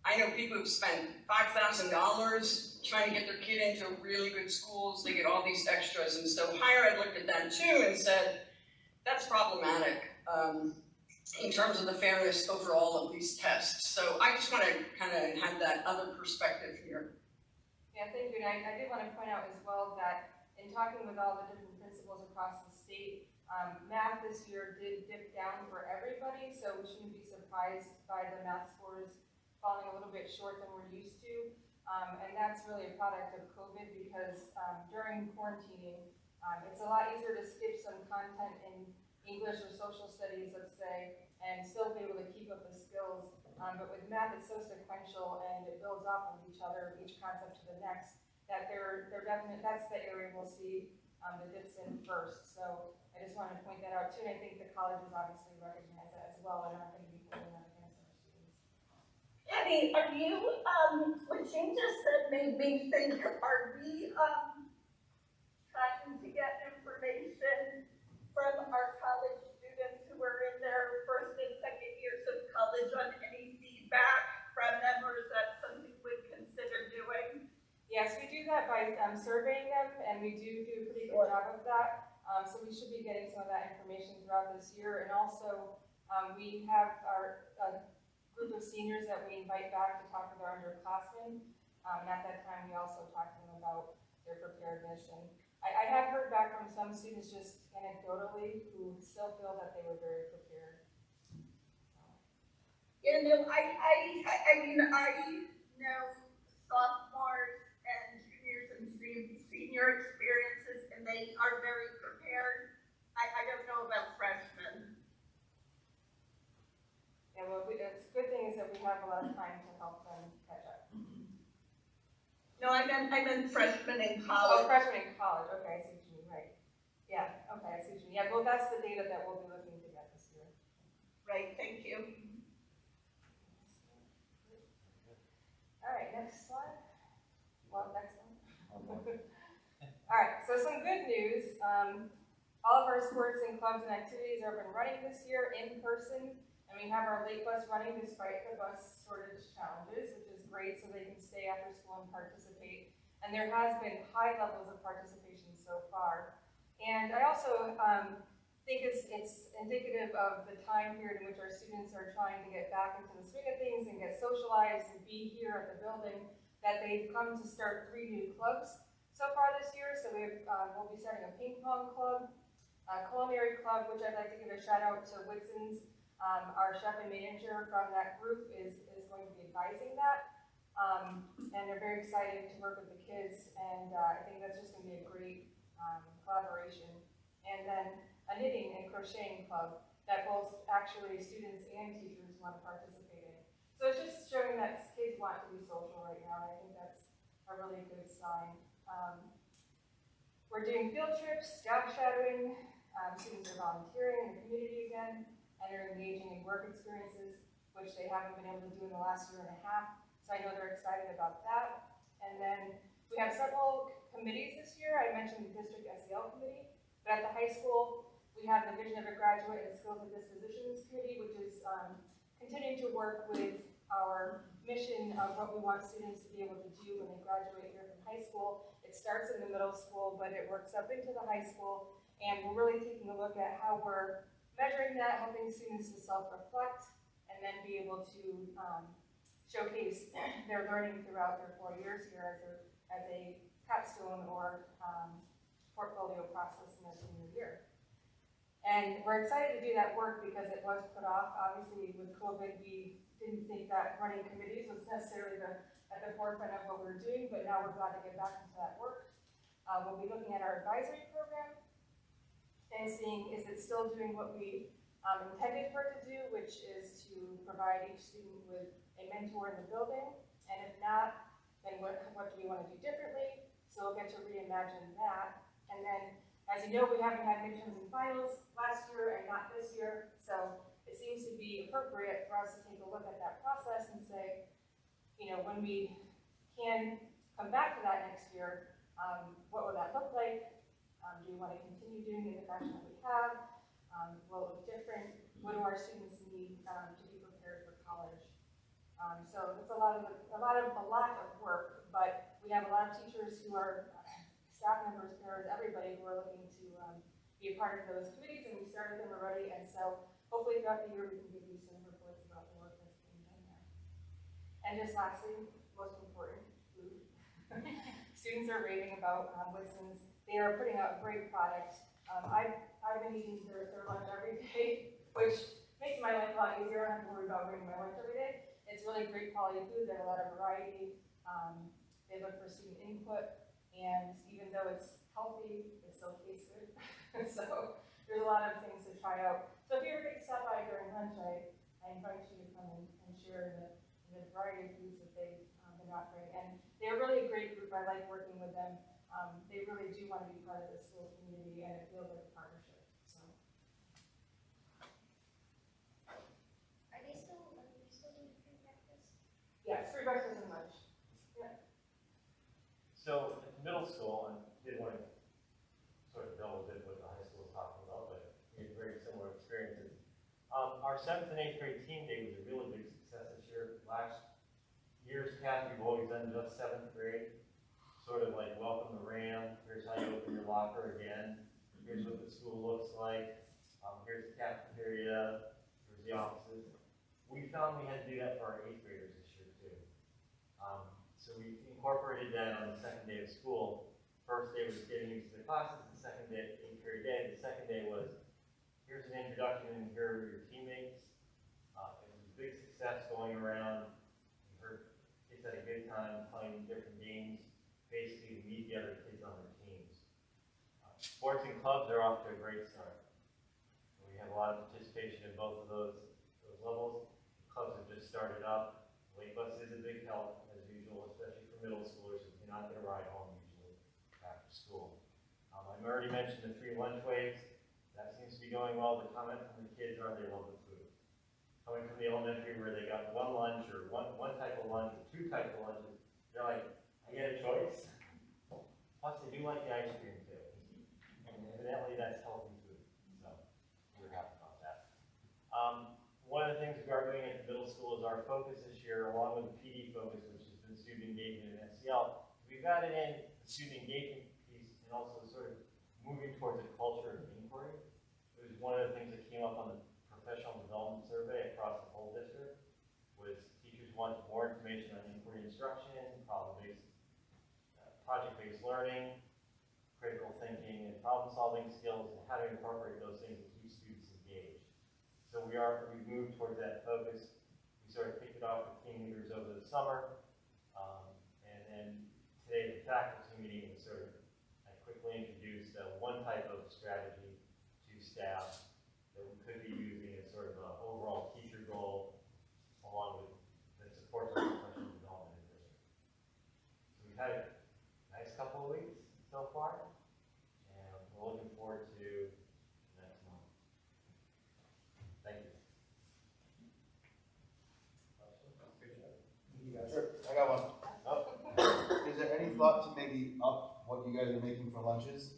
I know people who've spent $5,000 trying to get their kid into really good schools. They get all these extras, and so higher ed looked at that too and said, that's problematic in terms of the fairness overall of these tests. So I just want to kind of have that other perspective here. Yeah, thank you. And I did want to point out as well that in talking with all the different principals across the state, math this year did dip down for everybody, so we shouldn't be surprised by the math scores falling a little bit short than we're used to. And that's really a product of COVID because during quarantining, it's a lot easier to skip some content in English or social studies, let's say, and still be able to keep up the skills. But with math, it's so sequential and it builds off of each other, each concept to the next, that they're definitely, that's the area we'll see the dips in first. So I just wanted to point that out too, and I think the colleges obviously recognize that as well and aren't going to be holding that against our students. Penny, are you, what Jane just said made me think, are we, trying to get information from our college students who are in their first and second years of college on any feedback from them, or is that something we'd consider doing? Yes, we do that by surveying them, and we do a pretty good job of that. So we should be getting some of that information throughout this year, and also we have our group of seniors that we invite back to talk with our underclassmen. And at that time, we also talk to them about their preparedness. And I have heard back from some students just anecdotally who still feel that they were very prepared. You know, I mean, I know sophomores and juniors and senior experiences, and they are very prepared. I don't know about freshmen. Yeah, well, it's a good thing is that we have a lot of time to help them catch up. No, I meant freshmen in Oh, college. freshmen in college, okay, I see what you mean, right. Yeah, okay, I see what you mean. Yeah, well, that's the data that we'll be looking to get this year. Right, thank you. All right, next slide. Well, next one. All right, so some good news. All of our sports and clubs and activities are been running this year in person, and we have our late bus running despite the bus shortage challenges, which is great, so they can stay after school and participate. And there has been high levels of participation so far. And I also think it's indicative of the time period in which our students are trying to get back into the swing of things and get socialized and be here at the building, that they've come to start 3 new clubs so far this year. So we'll be starting a ping pong club, a culinary club, which I'd like to give a shout out to Whitson's. Our chef and manager from that group is going to be advising that. And they're very excited to work with the kids, and I think that's just going to be a great collaboration. And then a knitting and crocheting club that both actually students and teachers want to participate in. So it's just showing that kids want to be social right now, and I think that's a really good sign. We're doing field trips, job shadowing, students are volunteering in the community again, and they're engaging in work experiences, which they haven't been able to do in the last 1.5 years. So I know they're excited about that. And then we have several committees this year. I mentioned the district SEL committee, but at the high school, we have the Vision of a Graduate and Skills and Dispositions committee, which is continuing to work with our mission of what we want students to be able to do when they graduate here from high school. It starts in the middle school, but it works up into the high school, and we're really taking a look at how we're measuring that, helping students to self-reflect, and then be able to showcase their learning throughout their 4 years here as a capstone or portfolio process in their senior year. And we're excited to do that work because it was put off. Obviously, with COVID, we didn't think that running committees was necessarily at the forefront of what we were doing, but now we're glad to get back into that work. We'll be looking at our advisory program and seeing, is it still doing what we intended for it to do, which is to provide each student with a mentor in the building. And if not, then what do we want to do differently? So we'll get to reimagine that. And then, as you know, we haven't had midterms and finals last year and not this year. So it seems to be appropriate for us to take a look at that process and say, you know, when we can come back to that next year, what will that look like? Do we want to continue doing it in the fashion that we have? Will it look different? What do our students need to be prepared for college? So it's a lot of work, but we have a lot of teachers who are staff members, parents, everybody who are looking to be a part of those committees, and we started them already. And so hopefully throughout the year we can give you some reports about the work that's being done there. And just lastly, most important, food. Students are raving about Whitson's. They are putting out a great product. I've been eating their lunch every day, which makes my life a lot easier. I don't have to worry about bringing my lunch every day. It's really great quality food. They have a lot of variety. They look for student input, and even though it's healthy, it still tastes good. So there's a lot of things to try out. So if you ever get to stop by during lunch, I invite you to come and share in the variety of foods that they've been offering. And they're really a great group. I like working with them. They really do want to be part of the school community, and it feels like a partnership. So. Are they still doing free breakfast? Yes, free breakfast and lunch. Yeah. So at the middle school, and did want to sort of double dip what the high school was talking about, but we had very similar experiences. Our 7th and 8th grade team day was a really big success this year. Last year's CAS, we've always done just 7th grade. Sort of like welcome to RHAM, here's how you open your locker again, here's what the school looks like, here's the cafeteria, here's the offices. We found we had to do that for our 8th graders this year too. So we incorporated that on the 2nd day of school. First day was getting used to the classes, the 2nd day, 8th grade day, the 2nd day was here's an introduction and here are your teammates. It was a big success going around. We heard kids had a good time playing different games. Basically meet the other kids on their teams. Sports and clubs are off to a great start. We have a lot of participation in both of those levels. Clubs have just started up. Late bus is a big help, as usual, especially for middle schoolers who cannot get a ride home usually after school. I've already mentioned the 3 lunch waves. That seems to be going well. The comment from the kids are they love the food. Coming from the elementary where they got one lunch or one type of lunch or 2 types of lunches, they're like, I get a choice. Plus, they do like the ice cream too. And evidently, that's healthy food. So, we're happy about that. One of the things we are doing at the middle school is our focus this year, along with the PD focus, which has been student engagement and SEL. We've added in the student engagement piece and also sort of moving towards a culture of inquiry. It was one of the things that came up on the professional development survey across the whole district, was teachers wanted more information on inquiry instruction, problem-based project-based learning, critical thinking, and problem-solving skills, and how to incorporate those things and keep students engaged. So we've moved towards that focus. We sort of kicked it off with team leaders over the summer, and then today the faculty meeting was sort of, I quickly introduced one type of strategy to staff that we could be using as sort of an overall teacher goal, along with that supports our professional development in the district. So we've had a nice couple of weeks so far, and we're looking forward to next month. Thank you. Sure, I got one. Is there any thought to maybe up what you guys are making for lunches?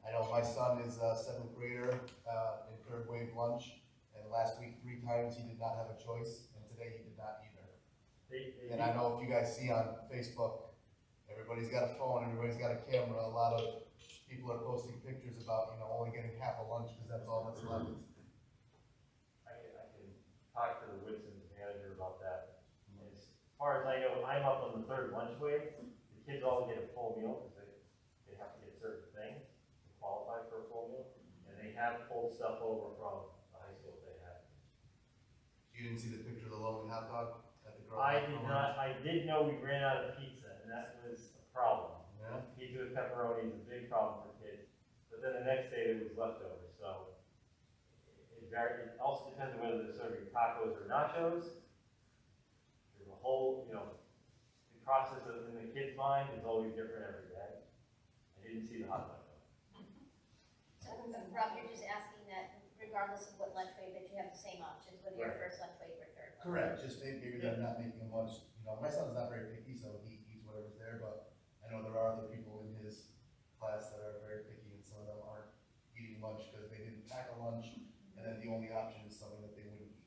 I know my son is a 7th grader in 3rd wave lunch, and last week 3 times he did not have a choice, and today he did not either. And I know if you guys see on Facebook, everybody's got a phone, everybody's got a camera. A lot of people are posting pictures about, only getting half a lunch because that's all that's left. I can talk to the Whitson's manager about that. As far as I know, I'm up on the 3rd lunch wave. The kids all get a full meal because they have to get certain things to qualify for a full meal. And they have pulled stuff over from the high school they had. You didn't see the picture of the lonely hot dog at the girl? I did not. I did know we ran out of pizza, and that was a problem. Yeah. Pizza with pepperoni is a big problem for kids. But then the next day there was leftovers, so it it also depends on whether they're serving tacos or nachos. There's a whole, the process in the kid's mind is always different every day. I didn't see the hot dog though. So, Rob, you're just asking that regardless of what lunch break, that you have the same options, whether you're Right. first lunch break or third. lunch Correct, just maybe they're not making much, my son's not very picky, so he eats whatever's there, but I know there are other people in his class that are very picky, and some of them aren't eating lunch because they didn't pack a lunch, and then the only option is something that they wouldn't eat.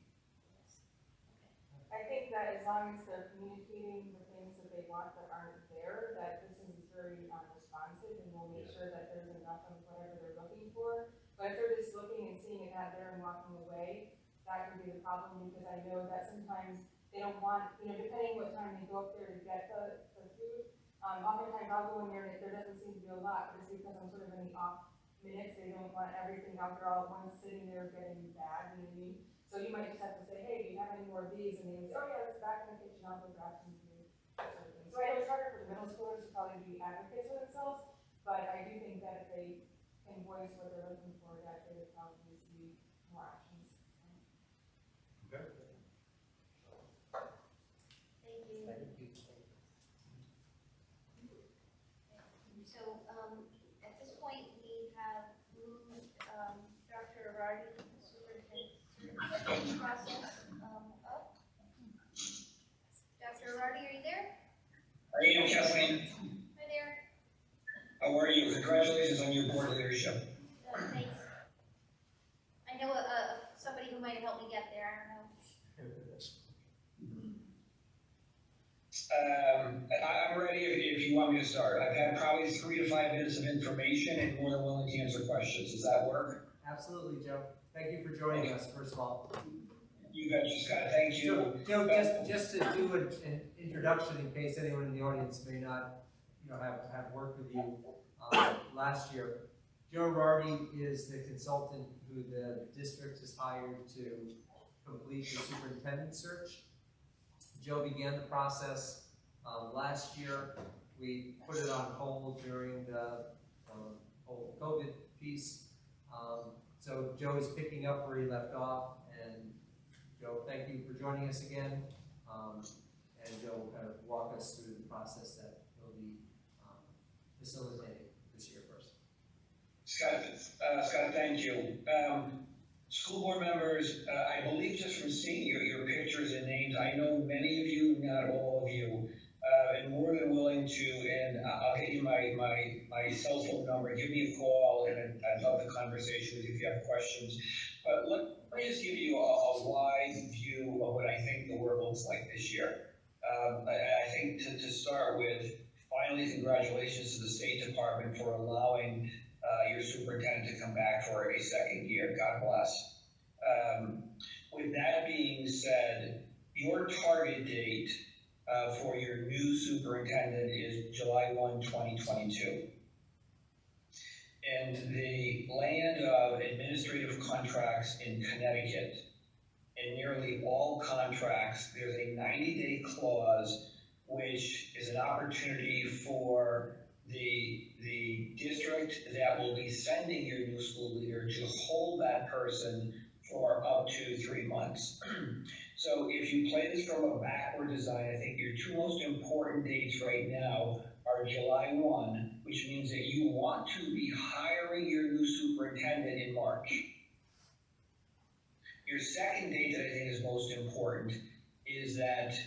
I think that as long as they're communicating the things that they want that aren't there, that this is very responsive, and we'll make sure that there's enough of whatever they're looking for. But if they're just looking and seeing it not there and walking away, that could be the problem, because I know that sometimes they don't want, depending what time they go up there to get the food, oftentimes I'll go in there and there doesn't seem to be a lot, but it's because I'm sort of in the off minutes. They don't want everything out there all at once sitting there getting bad, you know what I mean? So you might just have to say, hey, do you have any more of these? And they would say, oh yeah, it's back in the kitchen, I'll go grab some food, that sort of thing. So I know it's harder for the middle schoolers to probably be advocates for themselves, but I do think that if they can voice what they're looking for, that they would probably see more options. Okay. Thank you. So, at this point, we have moved, Dr. Arardi, superintendent process, up. Dr. Arardi, are you there? I am, Kathleen. Hi there. How are you? Congratulations on your board leadership. Thanks. I know, somebody who might help me get there, I don't know. I'm ready if you want me to start. I've had probably 3 to 5 minutes of information and more than willing to answer questions. Does that work? Absolutely, Joe. Thank you for joining us, first of all. You betcha, Scott. Thank you. Joe, just to do an introduction in case anyone in the audience may not, have worked with you last year. Joe Rardy is the consultant who the district has hired to complete the superintendent search. Joe began the process last year. We put it on hold during the whole COVID piece. So Joe is picking up where he left off, and Joe, thank you for joining us again. And Joe will kind of walk us through the process that he'll be facilitating this year first. Scott, thank you. School board members, I believe just from seeing your pictures and names, I know many of you, not all of you, and more than willing to, and I'll get you my cell phone number, give me a call, and I'd love the conversation with you if you have questions. But let me just give you a wide view of what I think the world looks like this year. I think to start with, finally, congratulations to the State Department for allowing your superintendent to come back for a second year. God bless. With that being said, your target date for your new superintendent is July 1, 2022. In the land of administrative contracts in Connecticut, in nearly all contracts, there's a 90-day clause, which is an opportunity for the district that will be sending your new school leader to hold that person for up to 3 months. So if you play this from a backward design, I think your 2 most important dates right now are July 1, which means that you want to be hiring your new superintendent in March. Your second date that I think is most important is that,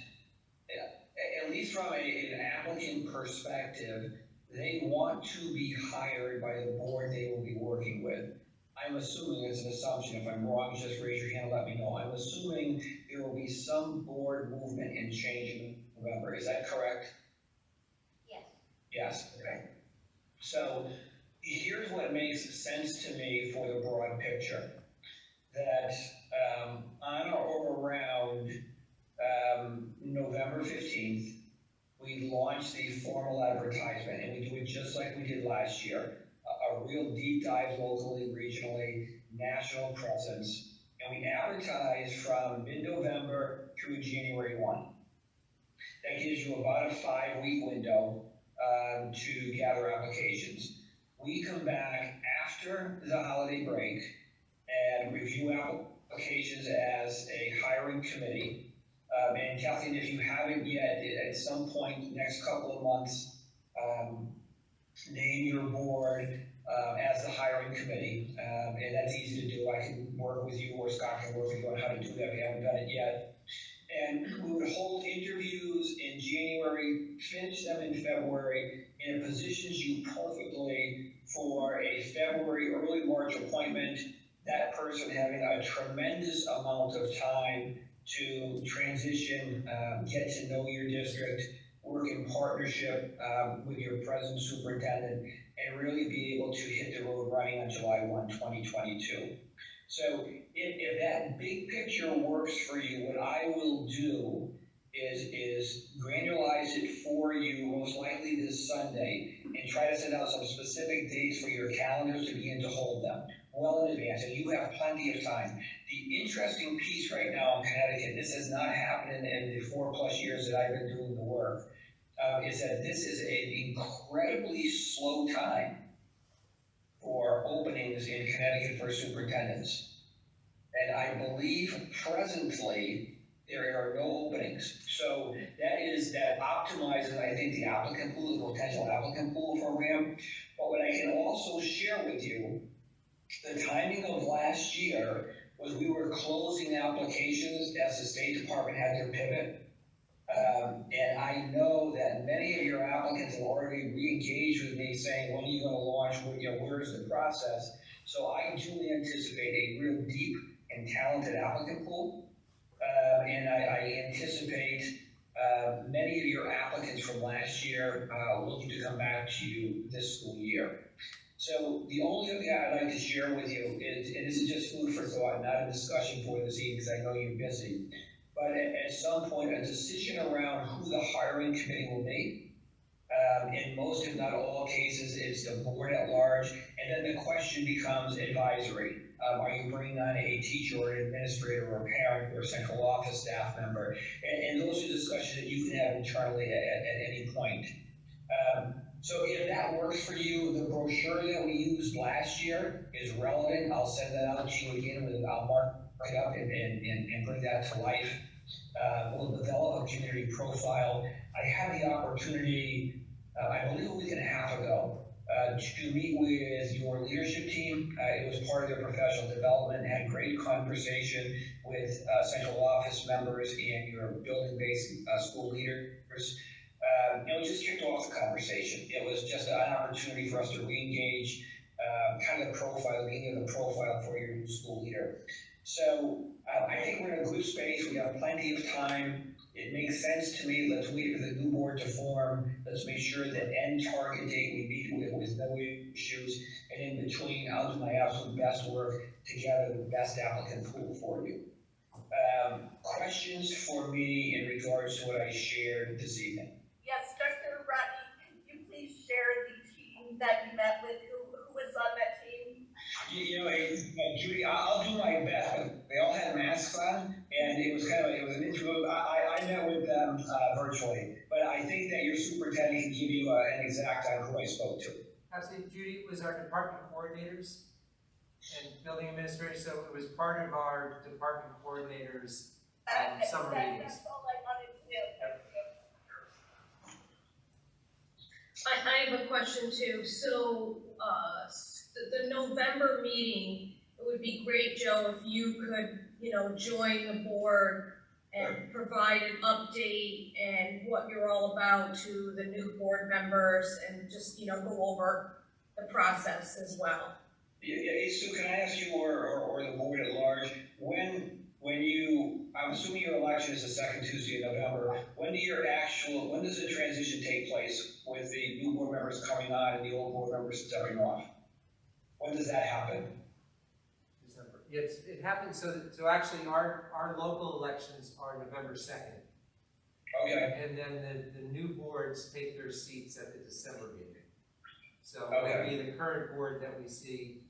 at least from an applicant perspective, they want to be hired by the board they will be working with. I'm assuming, it's an assumption, if I'm wrong, just raise your hand and let me know. I'm assuming there will be some board movement and change in November. Is that correct? Yes. Yes, okay. So here's what makes sense to me for the broad picture. That on or around November 15th, we launch the formal advertisement, and we do it just like we did last year. A real deep dive locally, regionally, national presence, and we advertise from mid-November through January 1. That gives you about a 5-week window to gather applications. We come back after the holiday break, and review applications as a hiring committee. And Kathleen, if you haven't yet, at some point next couple of months, name your board as the hiring committee, and that's easy to do. I can work with you, or Scott can work with you on how to do that. We haven't done it yet. And we would hold interviews in January, finish them in February, and it positions you perfectly for a February, early March appointment. That person having a tremendous amount of time to transition, get to know your district, work in partnership with your present superintendent, and really be able to hit the road running on July 1, 2022. So if that big picture works for you, what I will do is granularize it for you, most likely this Sunday, and try to send out some specific dates for your calendars to begin to hold them well in advance, and you have plenty of time. The interesting piece right now in Connecticut, this has not happened in the 4+ years that I've been doing the work, is that this is an incredibly slow time for openings in Connecticut for superintendents. And I believe presently there are no openings. So that optimizes, I think, the applicant pool, the potential applicant pool for RHAM. But what I can also share with you, the timing of last year was we were closing applications as the State Department had their pivot. And I know that many of your applicants have already re-engaged with me saying, when are you going to launch? Where's the process? So I do anticipate a real deep and talented applicant pool. And I anticipate many of your applicants from last year looking to come back to you this school year. So the only other thing I'd like to share with you is, and this is just food for thought, not a discussion for this evening because I know you're busy, but at some point a decision around who the hiring committee will be. In most, if not all cases, it's the board at large, and then the question becomes advisory. Are you bringing on a teacher or an administrator or a parent or a central office staff member? And those are discussions that you can have internally at any point. So if that works for you, the brochure that we used last year is relevant. I'll send that out to you again. I'll mark it up and bring that to life. We'll develop a community profile. I had the opportunity, I believe a week and a half ago, to meet with your leadership team. It was part of their professional development, had great conversation with central office members and your building-based school leaders. And we just kicked off the conversation. It was just an opportunity for us to re-engage kind of the profile, beginning of the profile for your new school leader. So I think we're in a good space. We have plenty of time. It makes sense to me. Let's wait for the new board to form. Let's make sure that end target date we meet with no issues. And in between, I'll do my absolute best work to gather the best applicant pool for you. Questions for me in regards to what I shared this evening? Yes, Dr. Rodney, can you please share the team that you met with, who was on that team? Judy, I'll do my best, but they all had masks on, and it was an interview. I met with them virtually, but I think that your superintendent can give you an exact on who I spoke to. Actually, Judy was our department coordinators and building administrators, so it was part of our department coordinators summer meetings. That's all I wanted to know. I have a question too. So, the November meeting, it would be great, Joe, if you could, join the board and provide an update and what you're all about to the new board members and just, go over the process as well. Yeah, Sue, can I ask you or the board at large, I'm assuming your election is the second Tuesday of November, when does the transition take place with the new board members coming on and the old board members stepping off? When does that happen? December. Yes, it happens, so actually our local elections are November 2nd. Okay. And then the new boards take their seats at the December meeting. So okay. It'll be the current board that we see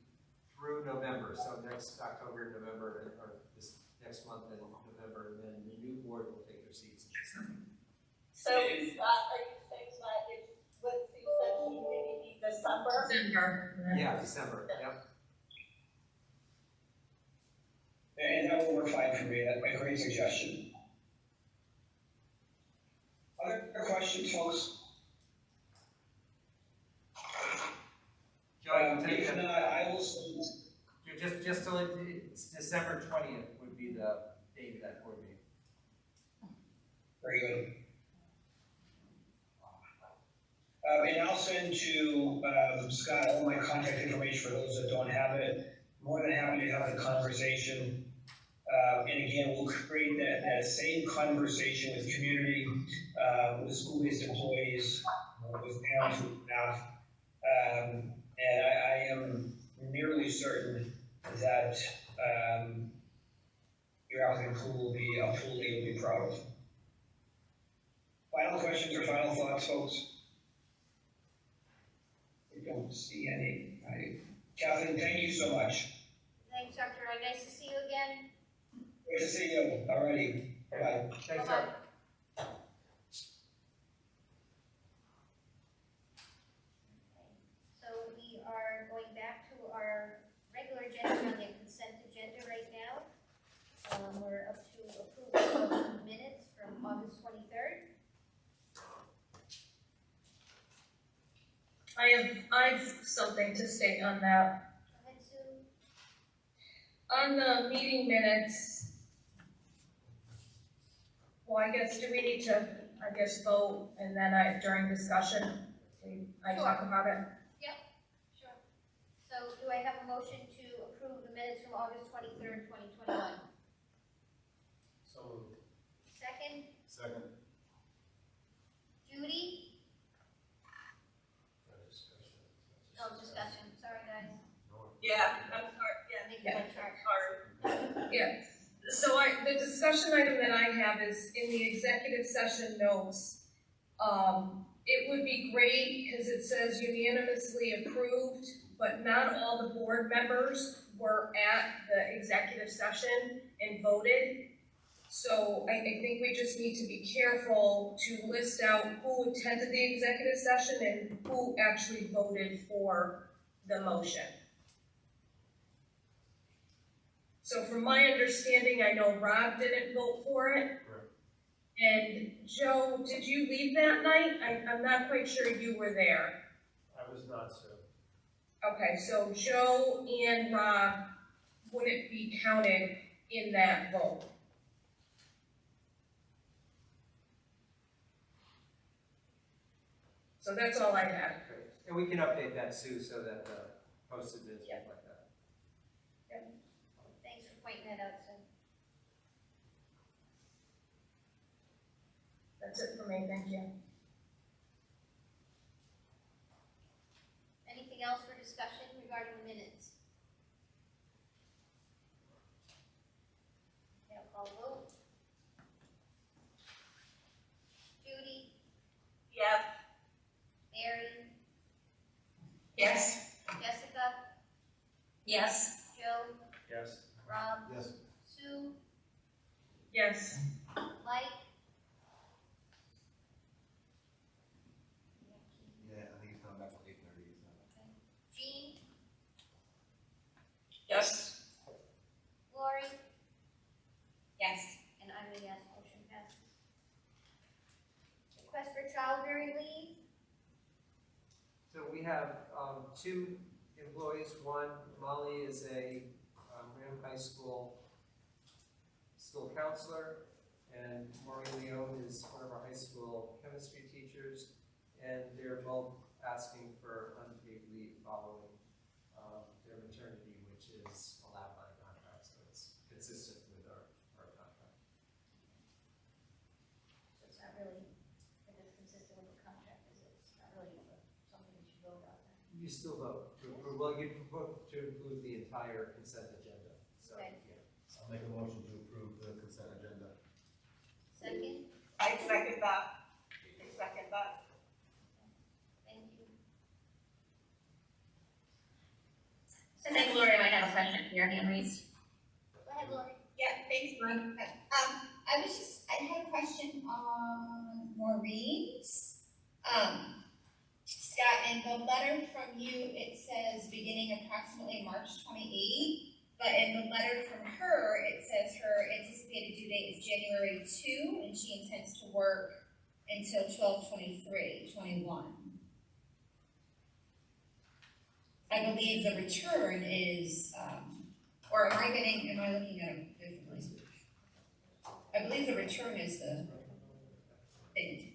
through November, so next October, November, or this next month in November, and then the new board will take their seats in December. So, are you saying that let's see, session maybe December? December. Yeah, December, yep. work fine for me. That's a great suggestion. Other questions, folks? If not, I will send. Just to let, it's December 20th would be the date of that board meeting. Very good. And I'll send to Scott all my contact information for those that don't have it. More than happy to have the conversation. And again, we'll create that same conversation with community, with school-based employees, with parents and staff. And I am nearly certain that your applicant pool will be a pool that you'll be proud of. Final questions or final thoughts, folks? I don't see any. Kathleen, thank you so much. Thanks, Dr. Wright. Nice to see you again. Great to see you. Alrighty. Bye. Thanks, Bye-bye. Doc. So we are going back to our regular agenda on the consent agenda right now. We're up to approval of minutes from August 23rd. I have something to state on that. Go ahead, Sue. On the meeting minutes, well, I guess, do we need to, vote and then during discussion, I talk about it? Sure. So do I have a motion to approve the minutes from August 23rd, 2021? So moved. Second, Second. Judy? Oh, discussion, sorry guys. Yeah, I'm sorry, yeah. Make it my chart. Hard. Yeah, so the discussion item that I have is in the executive session notes. It would be great, because it says unanimously approved, but not all the board members were at the executive session and voted. So I think we just need to be careful to list out who attended the executive session and who actually voted for the motion. So from my understanding, I know Rob didn't vote for it. And Joe, did you leave that night? I'm not quite sure you were there. I was not, sir. Okay, so Joe and Rob wouldn't be counted in that vote. So that's all I had. And we can update that, Sue, so that posted is like that. Thanks for pointing that out, Sue. That's it for me, thank you. Anything else for discussion regarding the minutes? Okay, I'll call vote. Judy? Yes. Mary? Yes. Jessica? Yes. Joe? Yes. Rob? Yes. Sue? Yes. Mike? Yeah, I think he's coming back at 8:30. Jean? Yes. Lori? Yes. And I'm a yes, motion passes. Request for childbearing leave? So we have two employees. One, Molly is a RHAM High School counselor, and Maureen Leone is one of our high school chemistry teachers, and they're both asking for unpaid leave following their maternity, which is allowed by contract, so it's consistent with our contract. So it's not really, if it's consistent with the contract, is it? It's not really something that you vote on. You still vote to approve, well, you vote to include the entire consent agenda, so, Okay. yeah. I'll make a motion to approve the consent agenda. Second? I second that. Thank you. So then, Lori, I might have a question for your hand raised. Go ahead, Lori. Yeah, thanks, Lori. I had a question on Maureen's. Scott, in the letter from you, it says beginning approximately March 28th, But in the letter from her, it says her anticipated due date is January 2, and she intends to work until 12/23/21. I believe the return is, or am I looking at it differently? I believe the return is the thing.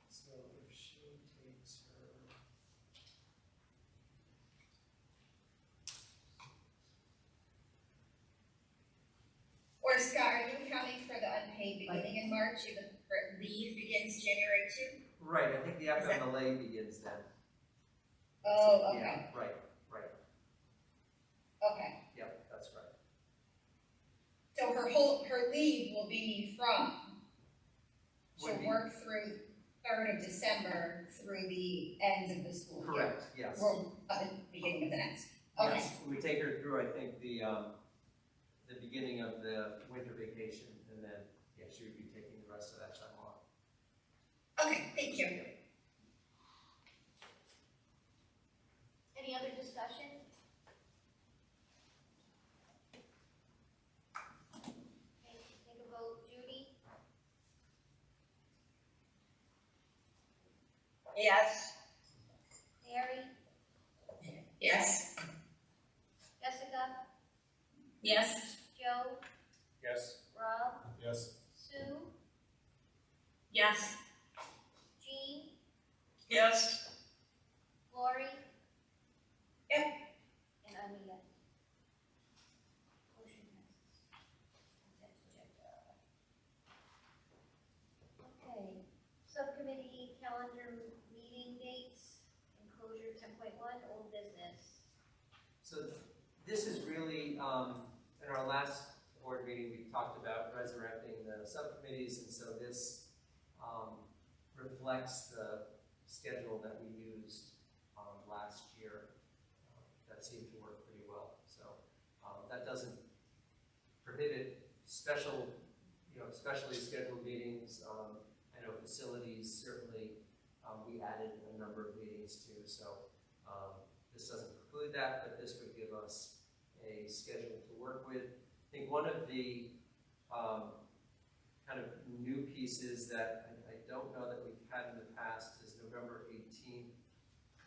So if she takes her, Or Scott, are you accounting for the unpaid beginning in March, even her leave begins January 2? right, I think the FMLA begins then. Oh, okay, Yeah, right, okay. yep, that's right. So her leave will be from, she'll Would be- work through 3rd of December through the end of the school year. Correct, yes. Well, the beginning of the next. Okay. Yes, we take her through, I think, the beginning of the winter vacation, and then, yeah, she would be taking the rest of that time off. Okay, thank you. Any other discussion? Take a vote. Judy? Yes. Mary? Yes. Jessica? Yes. Joe? Yes. Rob? Yes. Sue? Yes. Jean? Yes. Lori? Yep. And I'm a yes. Motion passes. Okay, subcommittee calendar meeting dates, enclosure 10.1, old business. So this is really, in our last board meeting, we talked about resurrecting the subcommittees, and so this reflects the schedule that we used last year. That seemed to work pretty well. So that doesn't prohibit specially scheduled meetings. I know facilities, certainly, we added a number of meetings too. So this doesn't preclude that, but this would give us a schedule to work with. I think one of the kind of new pieces that I don't know that we've had in the past is November 18th.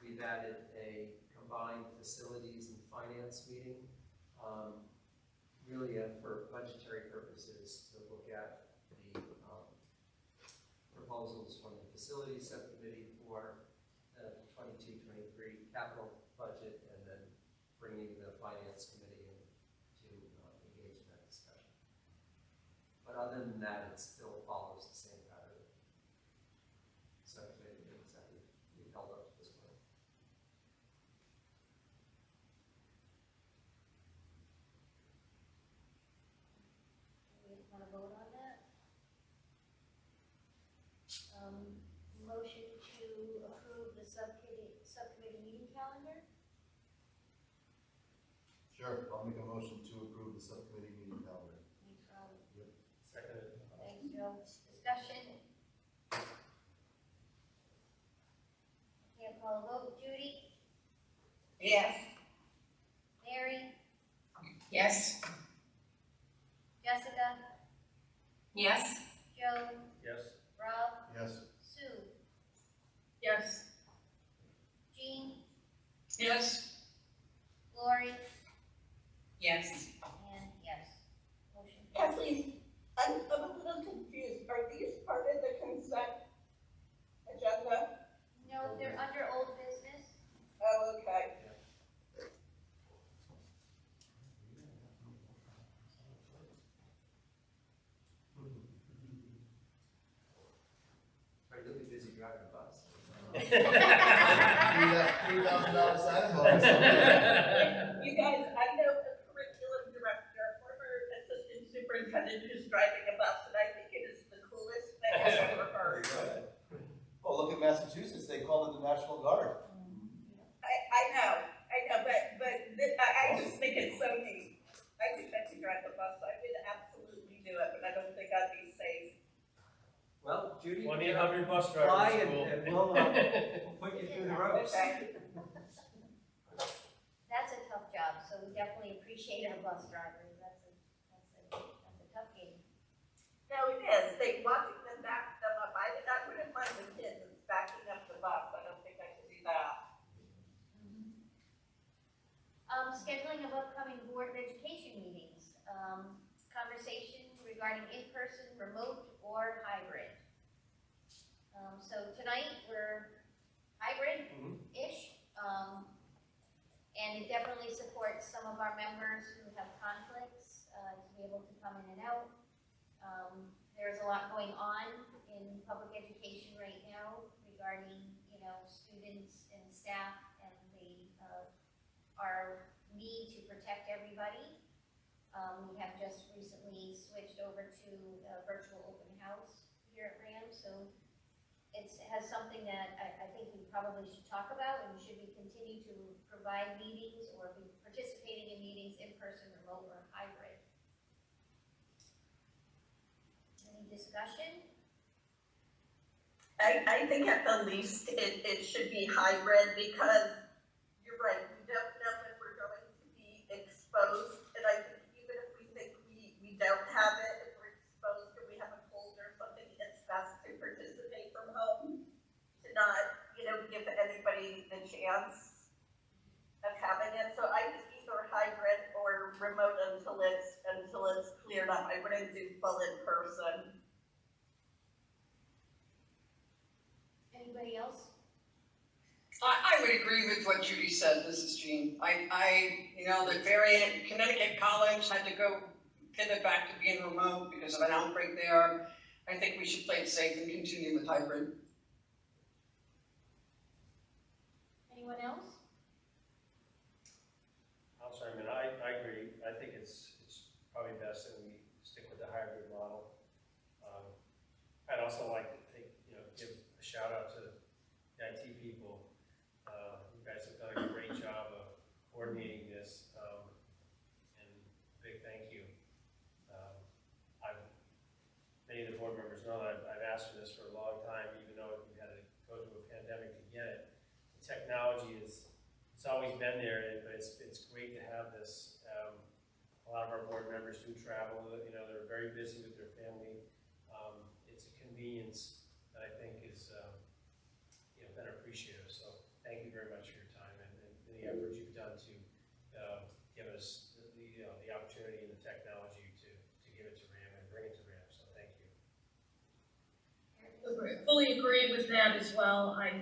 We've added a combined facilities and finance meeting, really for budgetary purposes, to look at the proposals from the facilities subcommittee for the 22-23 capital budget, and then bringing the finance committee in to engage in that discussion. But other than that, it still follows the same pattern of subcommittee meetings that we've held up to this point. We want to vote on that? Motion to approve the subcommittee meeting calendar? Sure, I'll make a motion to approve the subcommittee meeting calendar. Thanks, Rob. Seconded. Thanks, Joe. Discussion? Can't call a vote. Judy? Yes. Mary? Yes. Jessica? Yes. Joe? Yes. Rob? Yes. Sue? Yes. Jean? Yes. Lori? Yes. And yes. Motion passes. Kathleen, I'm a little confused. Are these part of the consent agenda? No, they're under old business. Oh, okay. Right, you'll be busy driving a bus. $3,000 sign bonus. You guys, I know the curriculum director, former assistant superintendent who's driving a bus, and I think it is the coolest thing I've ever heard. Oh, look at Massachusetts, they call it the National Guard. I know, but Judy. 1-800 bus driver Fly school. and we'll put you through the ropes. That's a tough job, so we definitely appreciate our bus drivers. That's a tough game. No, it is. Watching them back them up. I wouldn't mind the kids backing up the bus. I don't think I could do that. Scheduling of upcoming Board of Education meetings. Conversation regarding in-person, remote, or hybrid. So tonight, we're hybrid-ish. And it definitely supports some of our members who have conflicts, to be able to come in and out. There's a lot going on in public education right now regarding, students and staff and our need to protect everybody. We have just recently switched over to a virtual open house here at RHAM, so it has something that I think we probably should talk about, and should we continue to provide meetings or be participating in meetings in person, remote, or hybrid? Any discussion? I think at the least it should be hybrid, because you're right, we don't know if we're going to be exposed, and I think even if we think we don't have it, if we're exposed or we have a cold or something, it's best to participate from home, to not, give anybody the chance of having it. So I think either hybrid or remote until it's cleared up. I wouldn't do full in person. Anybody else? I would agree with what Judy said. This is Jean. The variant, Connecticut College had to go pivot back to being remote because of an outbreak there. I think we should play it safe and continue with hybrid. Anyone else? I'm sorry, I agree. I think it's probably best that we stick with the hybrid model. I'd also like to give a shout out to the IT people. You guys have done a great job of coordinating this, and big thank you. Many of the board members know that I've asked for this for a long time, even though we had to go through a pandemic to get it. The technology it's always been there, but it's great to have this. A lot of our board members do travel, they're very busy with their family. It's a convenience that I think is been appreciative. So thank you very much for your time and the effort you've done to give us the opportunity and the technology to give it to RHAM and bring it to RHAM. So thank you. Fully agree with that as well. I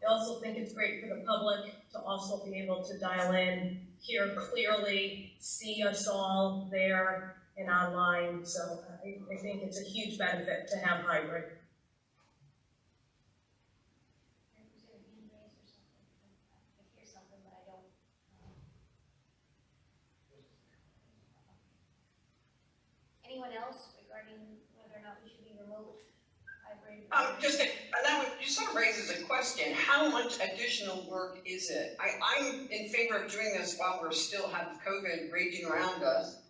also think it's great for the public to also be able to dial in, hear clearly, see us all there and online. So I think it's a huge benefit to have hybrid. Was there a hand raised or something? I hear something, but I don't. Anyone else regarding whether or not we should be remote, hybrid? You sort of raises a question. How much additional work is it? I'm in favor of doing this while we still have COVID raging around us.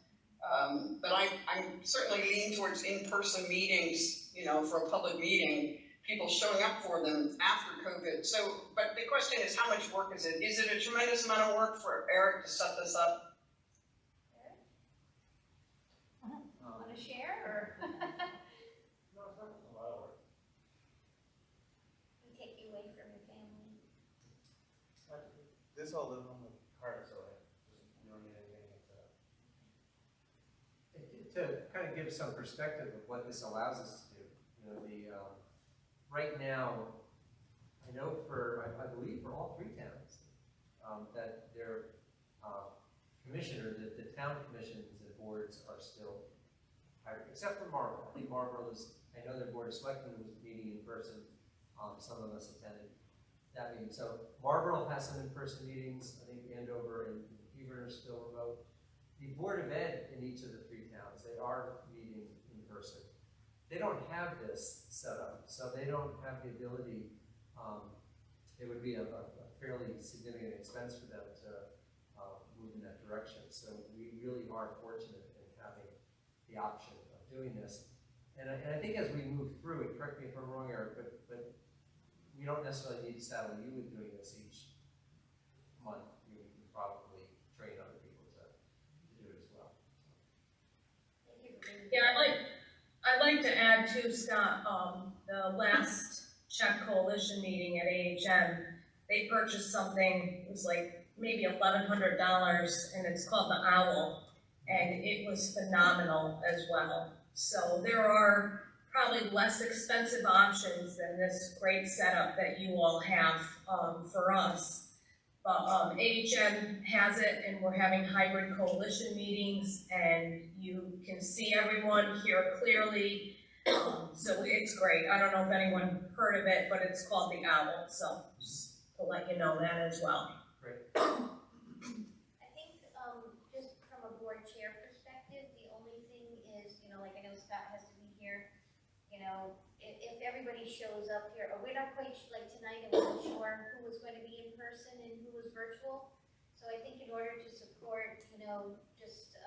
But I'm certainly leaning towards in-person meetings, for a public meeting, people showing up for them after COVID. So, but the question is, how much work is it? Is it a tremendous amount of work for Eric to set this up? Eric? Want to share, or? No, it's not a lot of work. We take you away from your family. This all live on the Hard, so you don't need anything to kind of give some perspective of what this allows us to do. Right now, I know I believe for all three towns, that their commissioner, the town commissions and boards are still hired, except for Marlborough. I think Marlborough I know their board of selectmen was meeting in person. Some of us attended that meeting. So Marlborough has some in-person meetings. I think Andover and Hebron are still remote. The Board of Ed in each of the three towns, they are meeting in person. They don't have this set up, so they don't have the ability, it would be a fairly significant expense for them to move in that direction. So we really are fortunate in having the option of doing this. And I think as we move through it, correct me if I'm wrong, Eric, but we don't necessarily need to saddle you with doing this each month. We can probably train other people to do it as well. Yeah, I'd like to add too, Scott, the last Czech Coalition meeting at AHM, they purchased something, it was like maybe $1,100, and it's called the Owl, and it was phenomenal as well. So there are probably less expensive options than this great setup that you all have for us. But AHM has it, and we're having hybrid coalition meetings, and you can see everyone, hear clearly. So it's great. I don't know if anyone heard of it, but it's called the Owl. So just to let you know that as well. Great. I think, just from a board chair perspective, the only thing is, like I know Scott has to be here, if everybody shows up here, or we're not quite, like tonight, I wasn't sure who was going to be in person and who was virtual. So I think in order to support, just,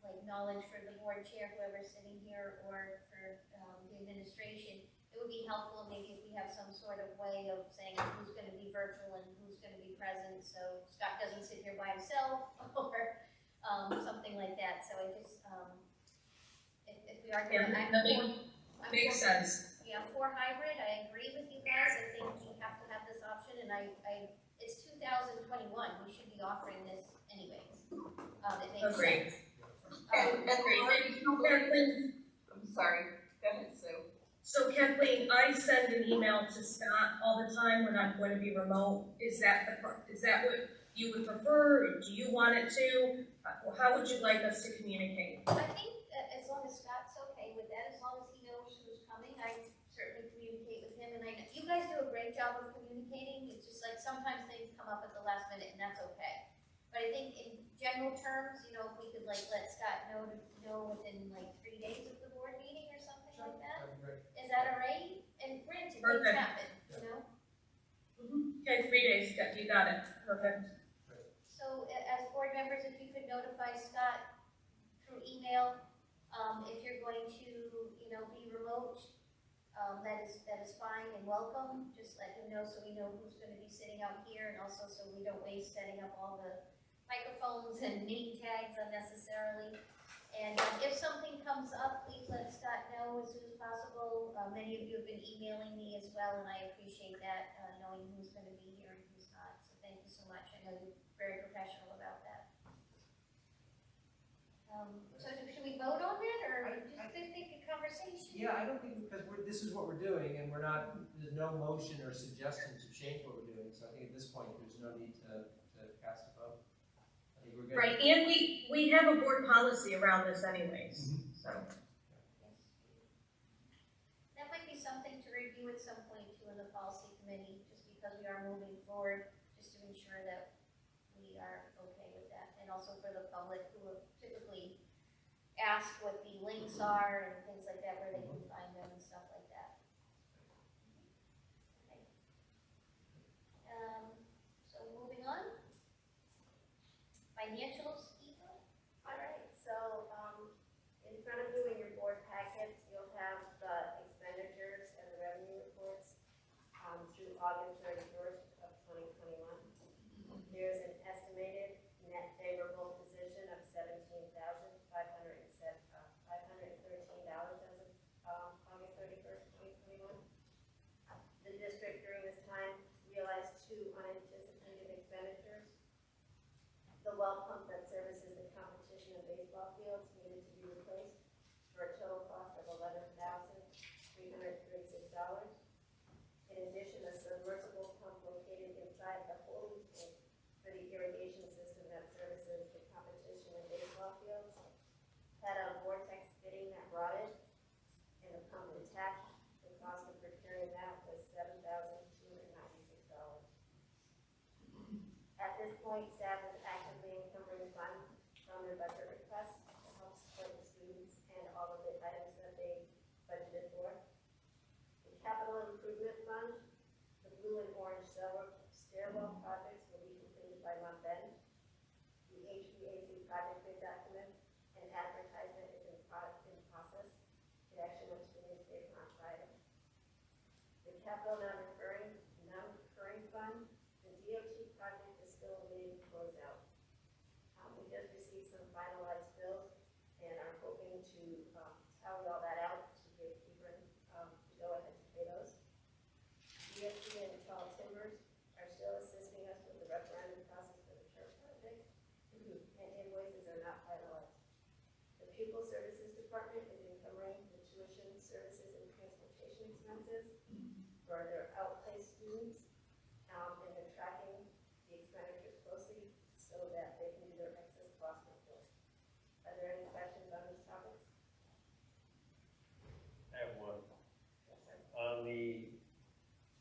like knowledge for the board chair, whoever's sitting here, or for, the administration, it would be helpful maybe if we have some sort of way of saying who's going to be virtual and who's going to be present, so Scott doesn't sit here by himself, or, something like that. So I just, if we are going to, Makes sense. Yeah, for hybrid, I agree with you guys. I think we have to have this option, and it's 2021. We should be offering this anyways. It makes Agreed. sense. Kathleen, I'm sorry, go ahead, Sue. so Kathleen, I send an email to Scott all the time when I'm going to be remote. Is that what you would prefer? Do you want it to? How would you like us to communicate? I think that as long as Scott's okay with that, as long as he knows who's coming, I certainly communicate with him. And you guys do a great job of communicating. It's just like sometimes things come up at the last minute, and that's okay. But I think in general terms, if we could let Scott know within 3 days of the board meeting or something like that. That'd be great. Is that all right? And granted, things Perfect. happen, Okay, 3 days. You got it. Perfect. So as board members, if you could notify Scott through email, if you're going to, be remote, that is fine and welcome. Just let him know so we know who's going to be sitting out here, and also so we don't waste setting up all the microphones and name tags unnecessarily. And if something comes up, please let Scott know as soon as possible. Many of you have been emailing me as well, and I appreciate that, knowing who's going to be here and who's not. So thank you so much. I know you're very professional about that. So should we vote on it, or just think a conversation? Yeah, I don't think, because this is what we're doing, and there's no motion or suggestion to change what we're doing. So I think at this point, there's no need to cast a vote. I think we're good. Right, and we have a board policy around this anyways. So. That might be something to review at some point too in the policy committee, just because we are moving forward, just to ensure that we are okay with that. And also for the public who have typically asked what the links are and things like that, where they can find them and stuff like that. Okay. So moving on. Financials, Eva? All right, so, in front of you in your board packets, you'll have the expenditures and the revenue reports, through August 31st of 2021. There's an estimated net favorable position of $17,513 as of, August 31st, 2021. The district during this time realized 2 unanticipated expenditures. The well pump that services the competition and baseball fields needed to be replaced for a total cost of $11,336. In addition, a submersible pump located inside the holding tank for the irrigation system that services the competition and baseball fields had a vortex fitting that rotted, and the pump detached. The cost of procuring that was $7,296. At this point, staff is actively encumbering funds from their budget requests to help support the students and all of the items that they budgeted for. The capital improvement fund, the blue and orange stairwell projects will be completed by month end. The HVAC project bid documents and advertisement is in process. It actually went capital non-recurring fund, the DOT project is still waiting to close out. We just received some finalized bills and are hoping to tally all that out to give Hebron to go ahead to pay those. DSC and Tall Timbers are still assisting us with the referendum process for the church project, and invoices are not finalized. The Pupil Services Department is encumbering the tuition, services, and transportation expenses for their outplaced students, and they're tracking the expenditures closely so that they can do their excess cost report. Are there any questions on these topics? I have one. Yes, sir. On the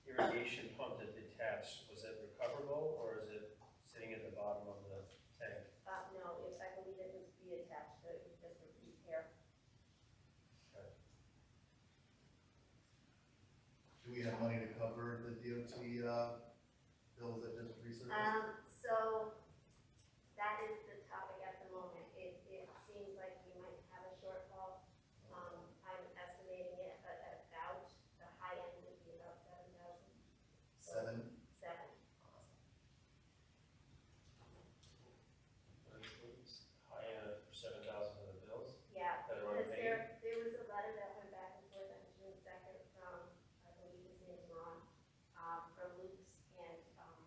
irrigation pump that detached, was it recoverable or is it sitting at the bottom of the tank? No, yes, I believe it was reattached, so it was just a repair. Okay. Do we have money to cover the DOT, bills that just resurfaced? So that is the topic at the moment. It seems like we might have a shortfall. I'm estimating it at about, the high end would be about 7,000. Seven? 7. High end for 7,000 for the bills? Yeah, That are because unpaid? there was a letter that went back and forth on June 2nd from, I believe his name is Ron, from Luke's, and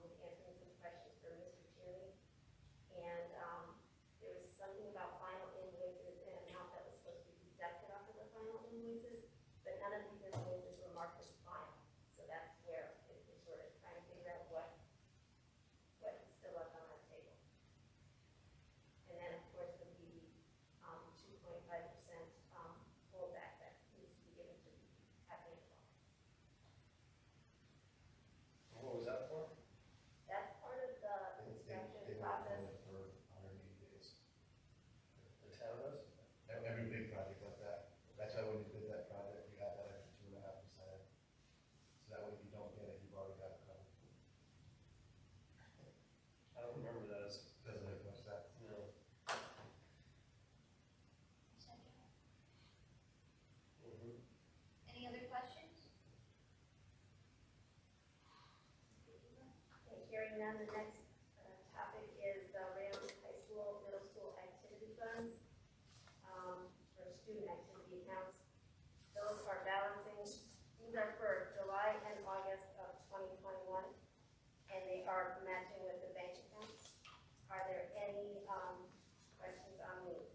was answering some questions for Mr. Tierney. And there was something about final invoices and amount that was supposed to be deducted off of the final invoices, but none of these invoices were marked as final. So that's where it's sort of trying to figure out what is still left on our table. And then, of course, the 2.5% holdback that needs to be given to happening. What was that for? That's part of the inspection process. For 180 days. The town does? Every big project like that. That's why when you bid that project, you have that extra 2.5%. So that way if you don't get it, you've already got it covered. I don't remember that as, Doesn't make much sense. no. Mhm. Any other questions? Okay, hearing none, the next topic is the RHAM High School, Middle School Activity Funds, for student activity accounts. Those are balancing, these are for July and August of 2021, and they are matching with the bank accounts. Are there any questions on these?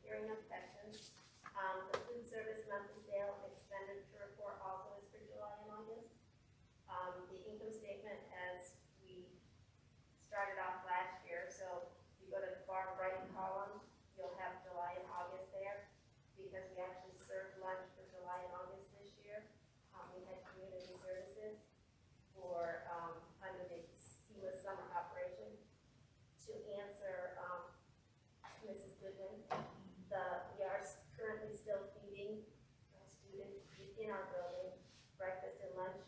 Hearing no questions. The food service monthly sale expenditure report also is for July and August. The income statement, as we started off last year, so if you go to the far right column, you'll have July and August there, because we actually served lunch for July and August this year. We had community services for, under the SEMA summer operation. To answer, Mrs. Goodwin, we are currently still feeding students in our building breakfast and lunch.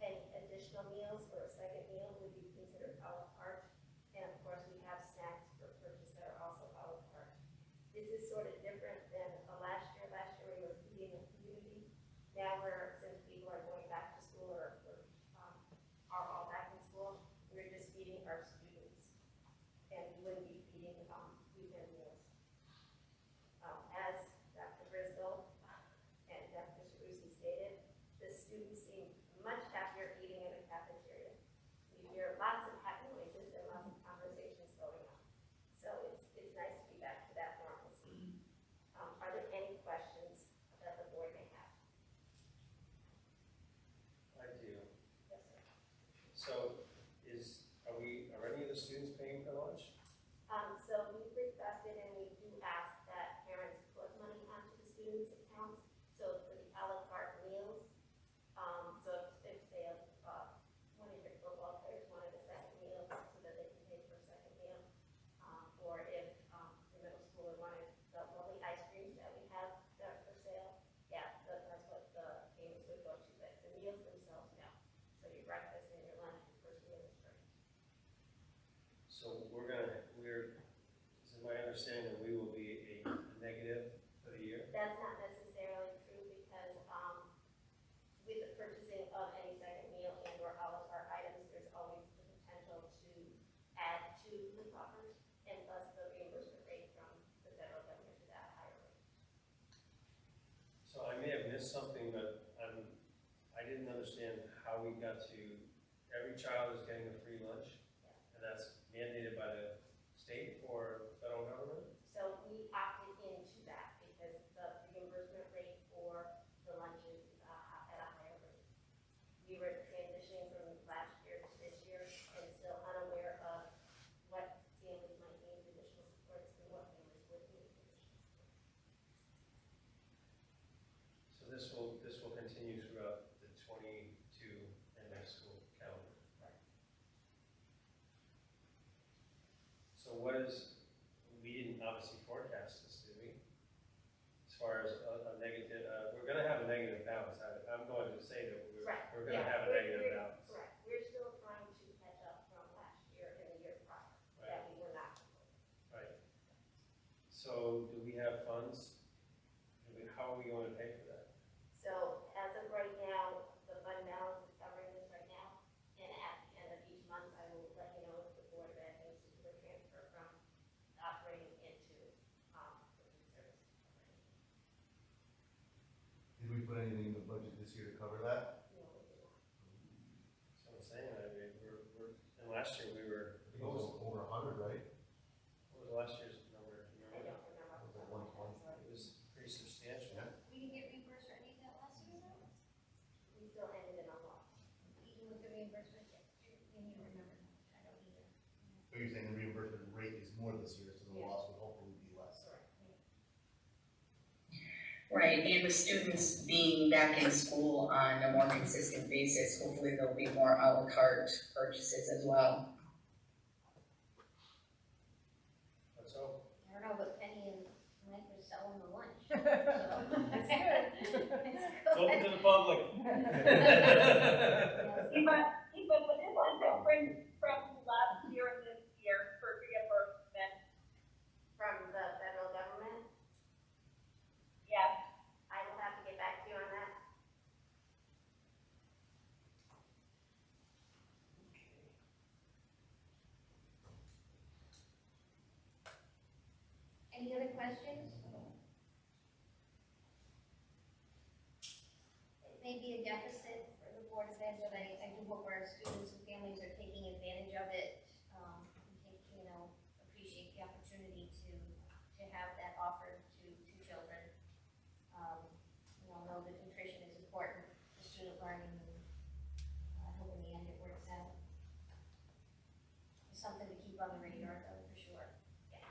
Any additional meals or a second meal would be considered a la carte. And of course, we have snacks for purchase that are also a la carte. This is sort of different than last year. Last year we were feeding the community. Now since people are going back to school or are all back in school, we're just feeding our students. And we wouldn't be feeding weekend meals. As Dr. Briscoe and Dr. Sarusi stated, the students seem much happier eating in a cafeteria. You hear lots of happy noises and lots of conversations going on. So it's nice to be back to that normalcy. Are there any questions that the board may have? So is it my understanding that we will be a negative for the year? That's not necessarily true because, with the purchasing of any second meal and or a la carte items, there's always the potential to add to the coffers and thus the reimbursement rate from the federal government to that higher rate. So I may have missed something, but I didn't understand how we got to, every child is getting a free lunch? And that's mandated by the state or federal government? So we opted into that because the reimbursement rate for the lunches is at a higher rate. We were transitioning from last year to this year and still unaware of what families might need additional supports and what families would need additional supports. So this will continue throughout the 22 and next school calendar. Right. So we didn't obviously forecast this, did we? As far as a negative, we're gonna have a negative balance. I'm going to say that we're gonna have a negative balance. Correct. We're still trying to catch up from last year and the year prior that we were not. Right. So do we have funds? How are we going to pay for that? So as of right now, the fund balance is covering this right now. And at the end of each month, I will let you know if the Board of Ed needs to do a transfer from operating into, the food service. Did we put anything in the budget this year to cover that? No, we did not. So I'm saying, and last year we were, I think it was over 100, right? what was last year's number? Do you I remember? don't remember. It was like 120. It was pretty substantial. Yeah. We didn't get reimbursed for any of that last year, though? We still ended in a loss. Even with the reimbursement, yeah, you need to remember, I don't either. So you're saying the reimbursement rate is more this year, so the Yeah. loss would hopefully be less. Correct. Right, and with students being back in school on a more consistent basis, hopefully there'll be more a la carte purchases as well. Let's hope. I don't know, but Penny and Mike are selling the lunch, so it's good. It's open to the public. Even with the difference from last year and this year for reimbursement, From the federal government, yes. I will have to get back to you on that. Any other questions? It may be a deficit for the Board of Ed, but I do hope our students and families are taking advantage of it. Appreciate the opportunity to have that offered to children. Know that nutrition is important to student learning, and I hope in the end it works out. It's something to keep on the radar, though, for sure. Yeah.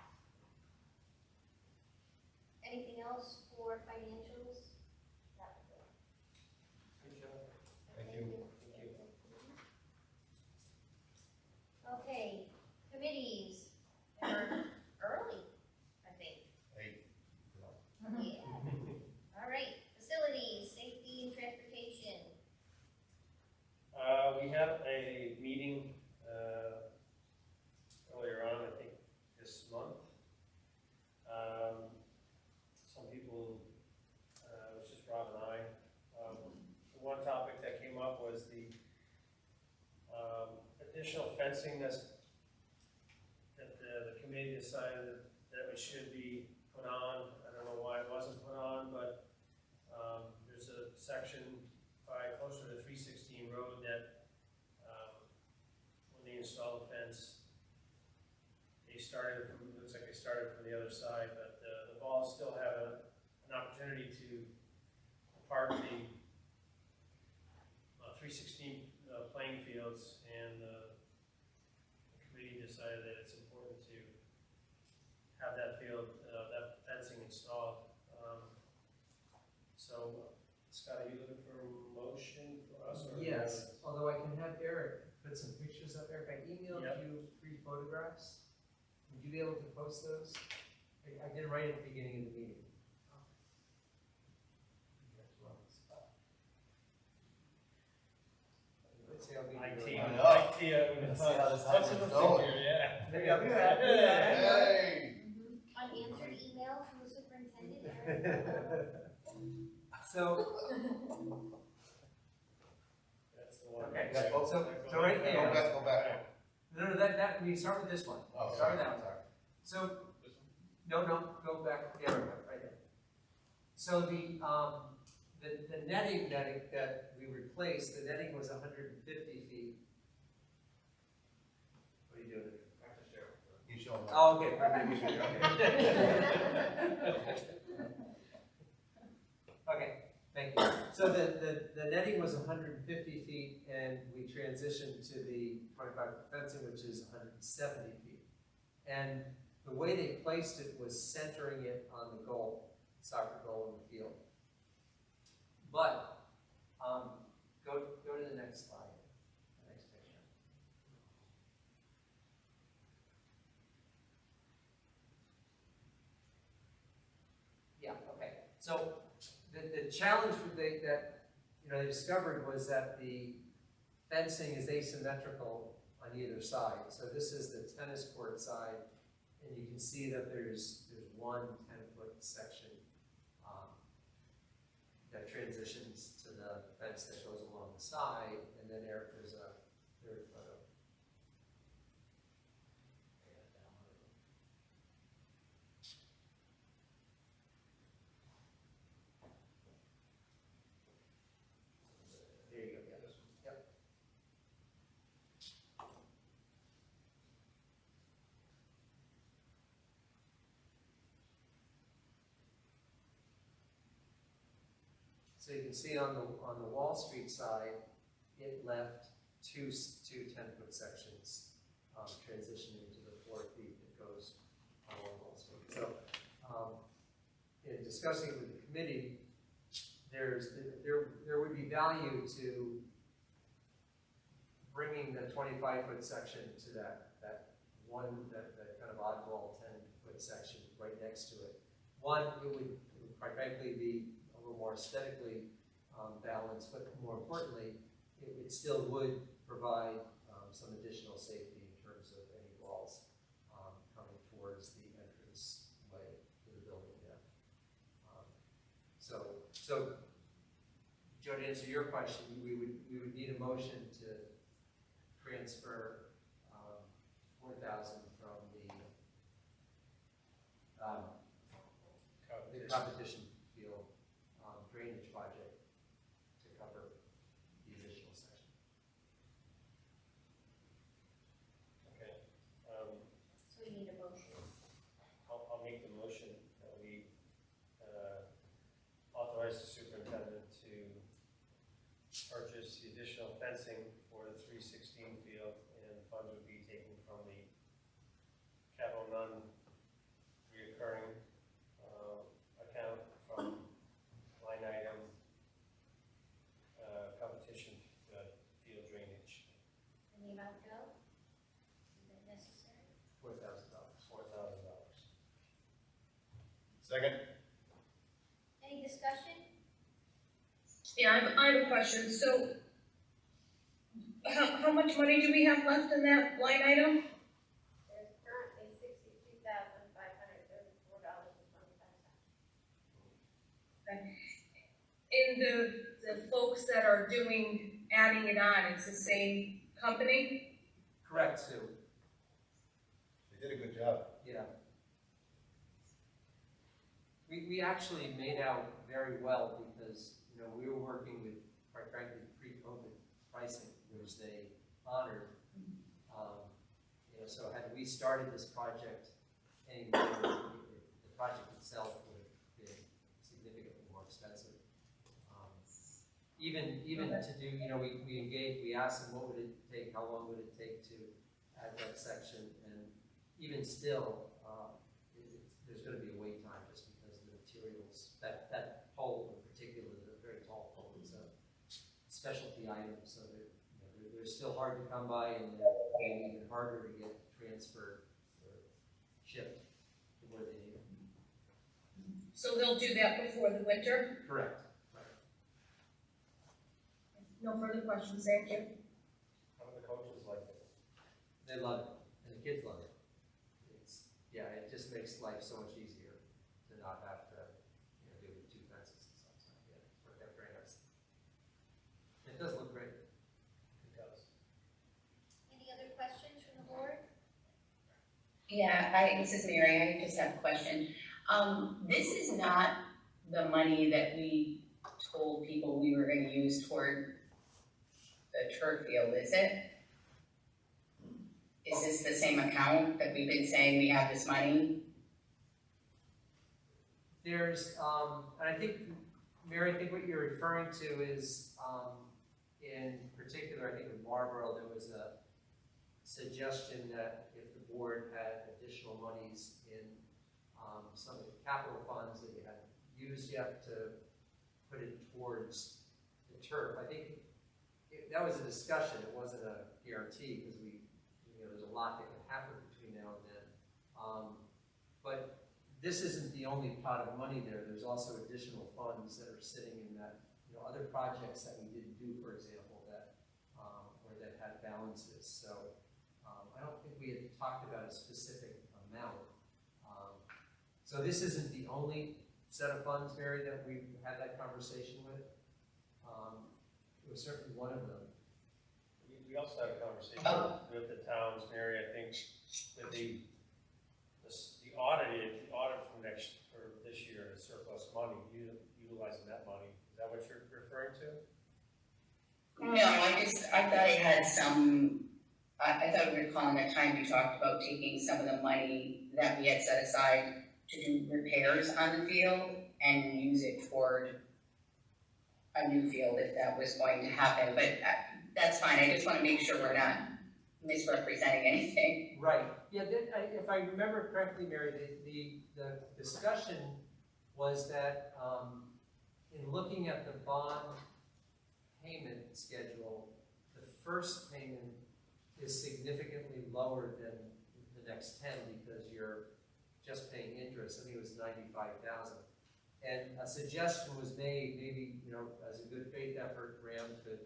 Anything else for financials? That was it. Good job. Thank you. Okay, committees, they're early, I think. Hey. Yeah. All right, facilities, safety and transportation. We had a meeting earlier on, I think this month. Some people, it was just Rob and I. The one topic that came up was the additional fencing that the committee decided that it should be put on. I don't know why it wasn't put on, but there's a section closer to 316 road that when they installed the fence, looks like they started from the other side, but the balls still have an opportunity to park the 316 playing fields, and the committee decided that it's important to have that that fencing installed. So, Scott, are you looking for a motion for us? Or Yes, although I can have Eric put some pictures up there. If I emailed Yep. you 3 photographs, would you be able to post those? I did right at the beginning of the meeting. Let's say I'll be IT, I know. IT see it when it's Let's see how this touching happens. the finger, yeah. There you go. Hey. Unanswered email from the superintendent. So, That's the one. okay, so right there. Go back. No, that, we start with this one. Oh, Start sorry, with that one. sorry. So, no, go back, there we go, right there. So the netting that we replaced, the netting was 150 feet. What are you doing? He's showing. Oh, okay, perfect. Okay, thank you. So the netting was 150 feet, and we transitioned to the 25-foot fencing, which is 170 feet. And the way they placed it was centering it on the goal, soccer goal in the field. But go to the next slide, the next picture. Yeah. Okay. So the challenge that they discovered was that the fencing is asymmetrical on either side. So this is the tennis court side, and you can see that there's one 10-foot section that transitions to the fence that goes along the side, and then there's a third photo. There you go. Yeah, this one. Yep. So you can see on the Wall Street side, it left two 10-foot sections transitioning to the 4 feet that goes along Wall Street. So in discussing with the committee, there would be value to bringing the 25-foot section to that kind of oddball 10-foot section right next to it. One, it would quite frankly be a little more aesthetically balanced, but more importantly, it still would provide some additional safety in terms of any balls coming towards the entrance way to the building there. So, Joe, to answer your question, we would need a motion to transfer 4,000 from the competition field drainage project to cover the additional section. Okay. So we need a motion. I'll make the motion that we authorize the superintendent to purchase the additional fencing for the 316 field, and funds would be taken from the capital non-reoccurring account from line item competition field drainage. And the amount go? Is that necessary? $4,000. Second. Any discussion? Yeah, I have a question. So, how much money do we have left in that line item? There's currently $62,534.25. And the folks that are adding it on, it's the same company? Correct, Sue. They did a good job. Yeah. We actually made out very well because we were working with, quite frankly, pre-COVID pricing, which they honored. So had we started this project anywhere, the project itself would have been significantly more expensive. Even to do, we engaged, we asked them what would it take, how long would it take to add that section, and even still, there's going to be a wait time just because of the materials. That pole in particular, the very tall pole, is a specialty item, so they're still hard to come by, and they're maybe even harder to get transferred or shipped to where they need them. So they'll do that before the winter? Correct. No further questions, thank you. How do the coaches like the They love it, and the kids love it. It just makes life so much easier to not have to, do 2 fences and stuff. So, it's worked out very nice. It does look great. It does. Any other questions from the board? Yeah, this is Mary, I just have a question. This is not the money that we told people we were gonna use toward the turf field, is it? Is this the same account that we've been saying we have this money? There's, and I think, Mary, I think what you're referring to is, in particular, I think in Marlboro, there was a suggestion that if the board had additional monies in some of the capital funds that you hadn't used yet, to put it towards the turf. I think that was a discussion. It wasn't a guarantee, because there's a lot that can happen between now and then. But this isn't the only pot of money there. There's also additional funds that are sitting in that, other projects that we didn't do, for example, that or that had balances. So I don't think we had talked about a specific amount. So this isn't the only set of funds, Mary, that we had that conversation with. It was certainly one of them. We also had a conversation with the towns, Mary, I think, with the audit from this year, surplus money, utilizing that money. Is that what you're referring to? No, I thought it had some, I thought we were calling the time we talked about taking some of the money that we had set aside to do repairs on the field and use it toward a new field if that was going to happen, but that's fine. I just want to make sure we're not misrepresenting anything. Right. Yeah. If I remember correctly, Mary, the discussion was that in looking at the bond payment schedule, the first payment is significantly lower than the next 10 because you're just paying interest. I think it was $95,000. And a suggestion was made, maybe, as a good faith effort, RHAM could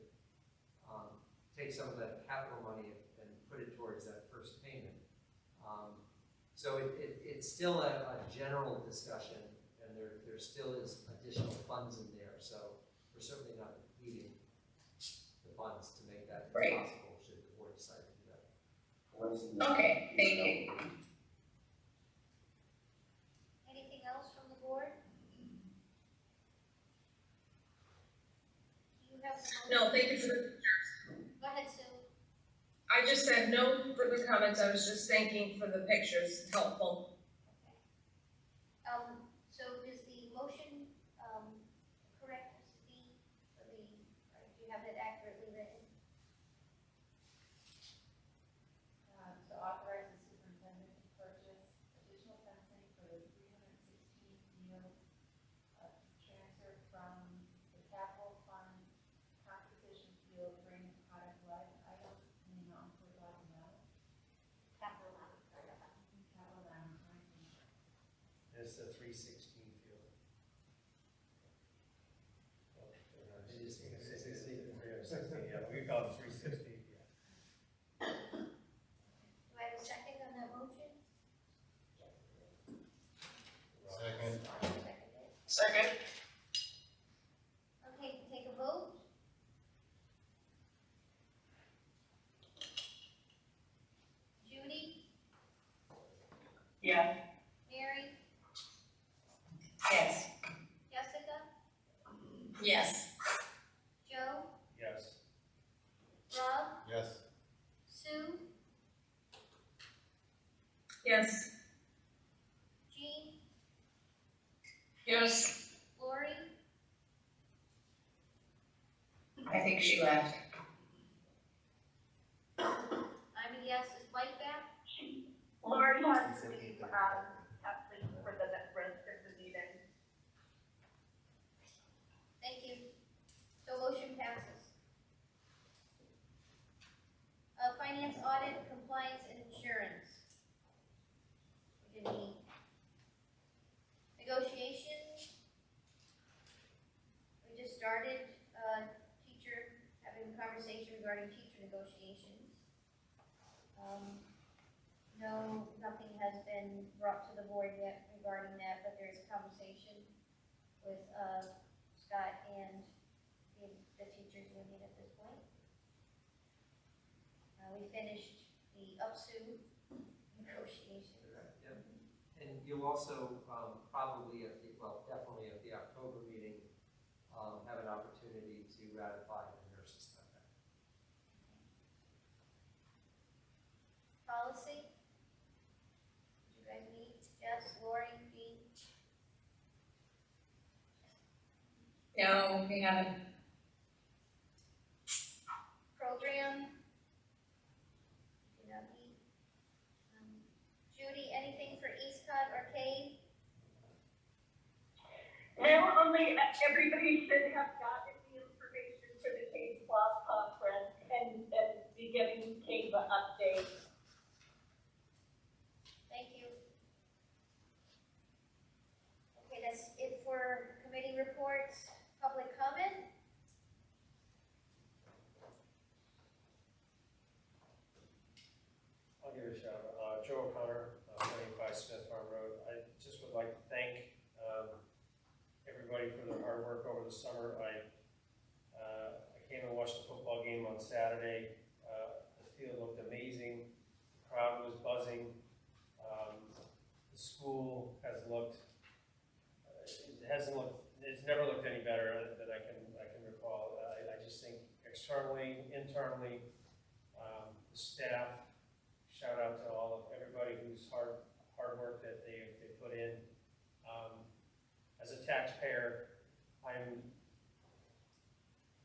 take some of that capital money and put it towards that first payment. So it's still a general discussion, and there still is additional funds in there. So we're certainly not depleting the funds to make that possible should the board decide to do that. Okay, thank you. Anything else from the board? Do you have? No, thank you for the pictures. Go ahead, Sue. I just said no further comments, I was just thanking for the pictures, it's helpful. So is the motion, correct, Mrs. D? Do you have it accurately written? To authorize the superintendent to purchase additional fencing for the 316 field, transfer from the capital fund competition field, bring product line items in the amount for $1,000. Capital amount, sorry about that. Capital amount, It's the 316 field. It is 316, yeah, we call it 316, yeah. Do I have a second on that motion? Second. Second. Okay, take a vote. Judy? Yes. Mary? Yes. Jessica? Yes. Joe? Yes. Rob? Yes. Sue? Yes. Jean? Yes. Lori? I think she left. I'm a yes. Is Mike back? Lori wants to be, absent for the rest of the meeting. Thank you. So motion passes. Finance audit, compliance, and insurance. We didn't need. Negotiations. We just started, teacher, having a conversation regarding teacher negotiations. No, nothing has been brought to the board yet regarding that, but there is conversation with, Scott and the teachers union at this point. We finished the UPSU negotiations. Yep. And you'll also, probably at the, well, definitely at the October meeting, have an opportunity to ratify the nurses contract. Policy? Did you guys meet? Jess, Lori, Jean? No, we haven't. Program? Did not meet. Judy, anything for Eastcott or Cade? Now, only everybody should have gotten the information for the Case Plus conference and be getting Case updates. Thank you. Okay, that's it for committee reports. Public comment? I'll give it a shout. Joe O'Connor, 75 Smith Farm Road. I just would like to thank everybody for their hard work over the summer. I came and watched the football game on Saturday. The field looked amazing. The crowd was buzzing. The school has looked, it's never looked any better than I can recall. I just think externally, internally, the staff, shout out to everybody who's hard work that they put in. As a taxpayer, I'm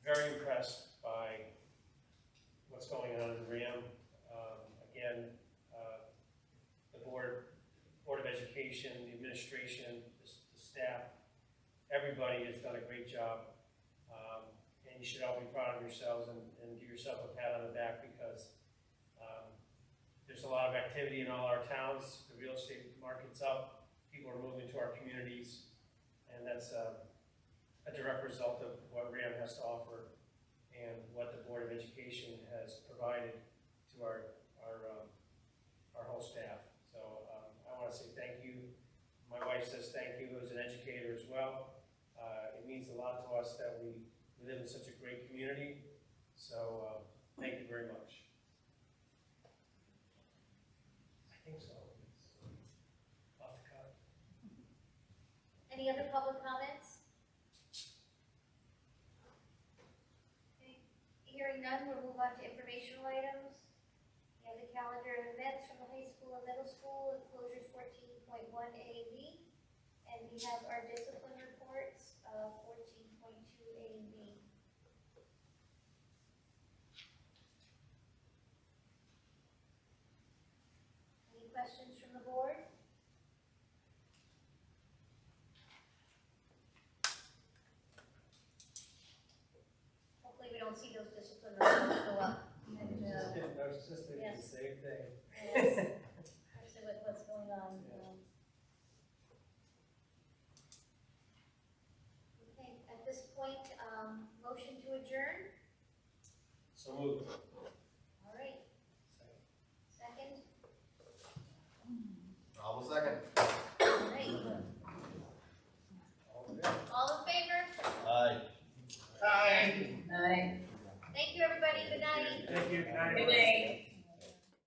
very impressed by what's going on in RHAM. Again, the Board of Education, the administration, the staff, everybody has done a great job. And you should all be proud of yourselves and give yourself a pat on the back because there's a lot of activity in all our towns. The real estate market's up. People are moving to our communities. And that's a direct result of what RHAM has to offer and what the Board of Education has provided to our whole staff. So I want to say thank you. My wife says thank you as an educator as well. It means a lot to us that we live in such a great community. So thank you very much. I think so. Off the cuff. Any other public comments? Okay. Hearing none, we'll move on to informational items. We have the calendar of events from the high school and middle school, enclosures 14.1A&B, and we have our discipline reports, 14.2A&B. Any questions from the board? Hopefully we don't see those discipline reports go up. And, Narcissistic yes. is the same thing. Yes. Especially with what's going on. Okay, at this point, motion to adjourn. So moved.